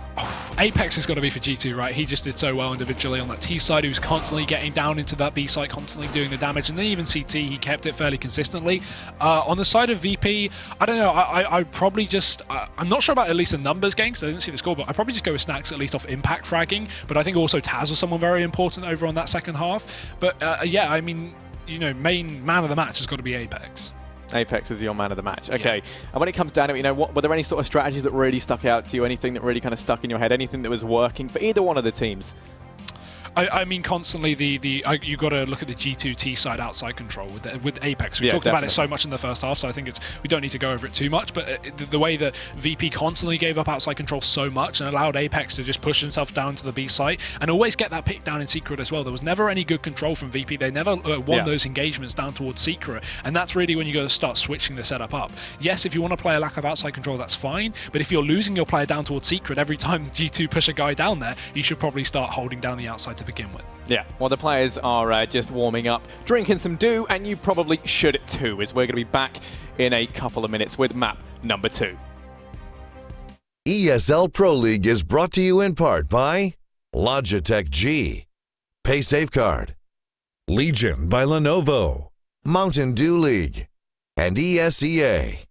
Apex has got to be for G2, right? He just did so well individually on that T side. He was constantly getting down into that B side, constantly doing the damage, and then even CT, he kept it fairly consistently. On the side of VP, I don't know, I'd probably just, I'm not sure about at least the numbers game, because I didn't see the score, but I'd probably just go with Snacks at least off impact fragging, but I think also Taz was someone very important over on that second half. But yeah, I mean, you know, main man of the match has got to be Apex. Apex is your man of the match. Okay. Yeah. And when it comes down to it, you know, were there any sort of strategies that really stuck out to you? Anything that really kind of stuck in your head? Anything that was working for either one of the teams? I mean, constantly you got to look at the G2 T side outside control with Apex. We talked about it so much in the first half, so I think we don't need to go over it too much. But the way that VP constantly gave up outside control so much and allowed Apex to just push himself down to the B site and always get that pick down in secret as well. There was never any good control from VP. They never won those engagements down towards secret, and that's really when you got to start switching the setup up. Yes, if you want to play a lack of outside control, that's fine. But if you're losing your player down towards secret every time G2 push a guy down there, you should probably start holding down the outside to begin with. Yeah, well, the players are just warming up, drinking some dew, and you probably should too, as we're going to be back in a couple of minutes with map number 2. ESL Pro League is brought to you in part by Logitech G, Pay Safeguard, Legion by Lenovo, Mountain Dew League, and ESEA.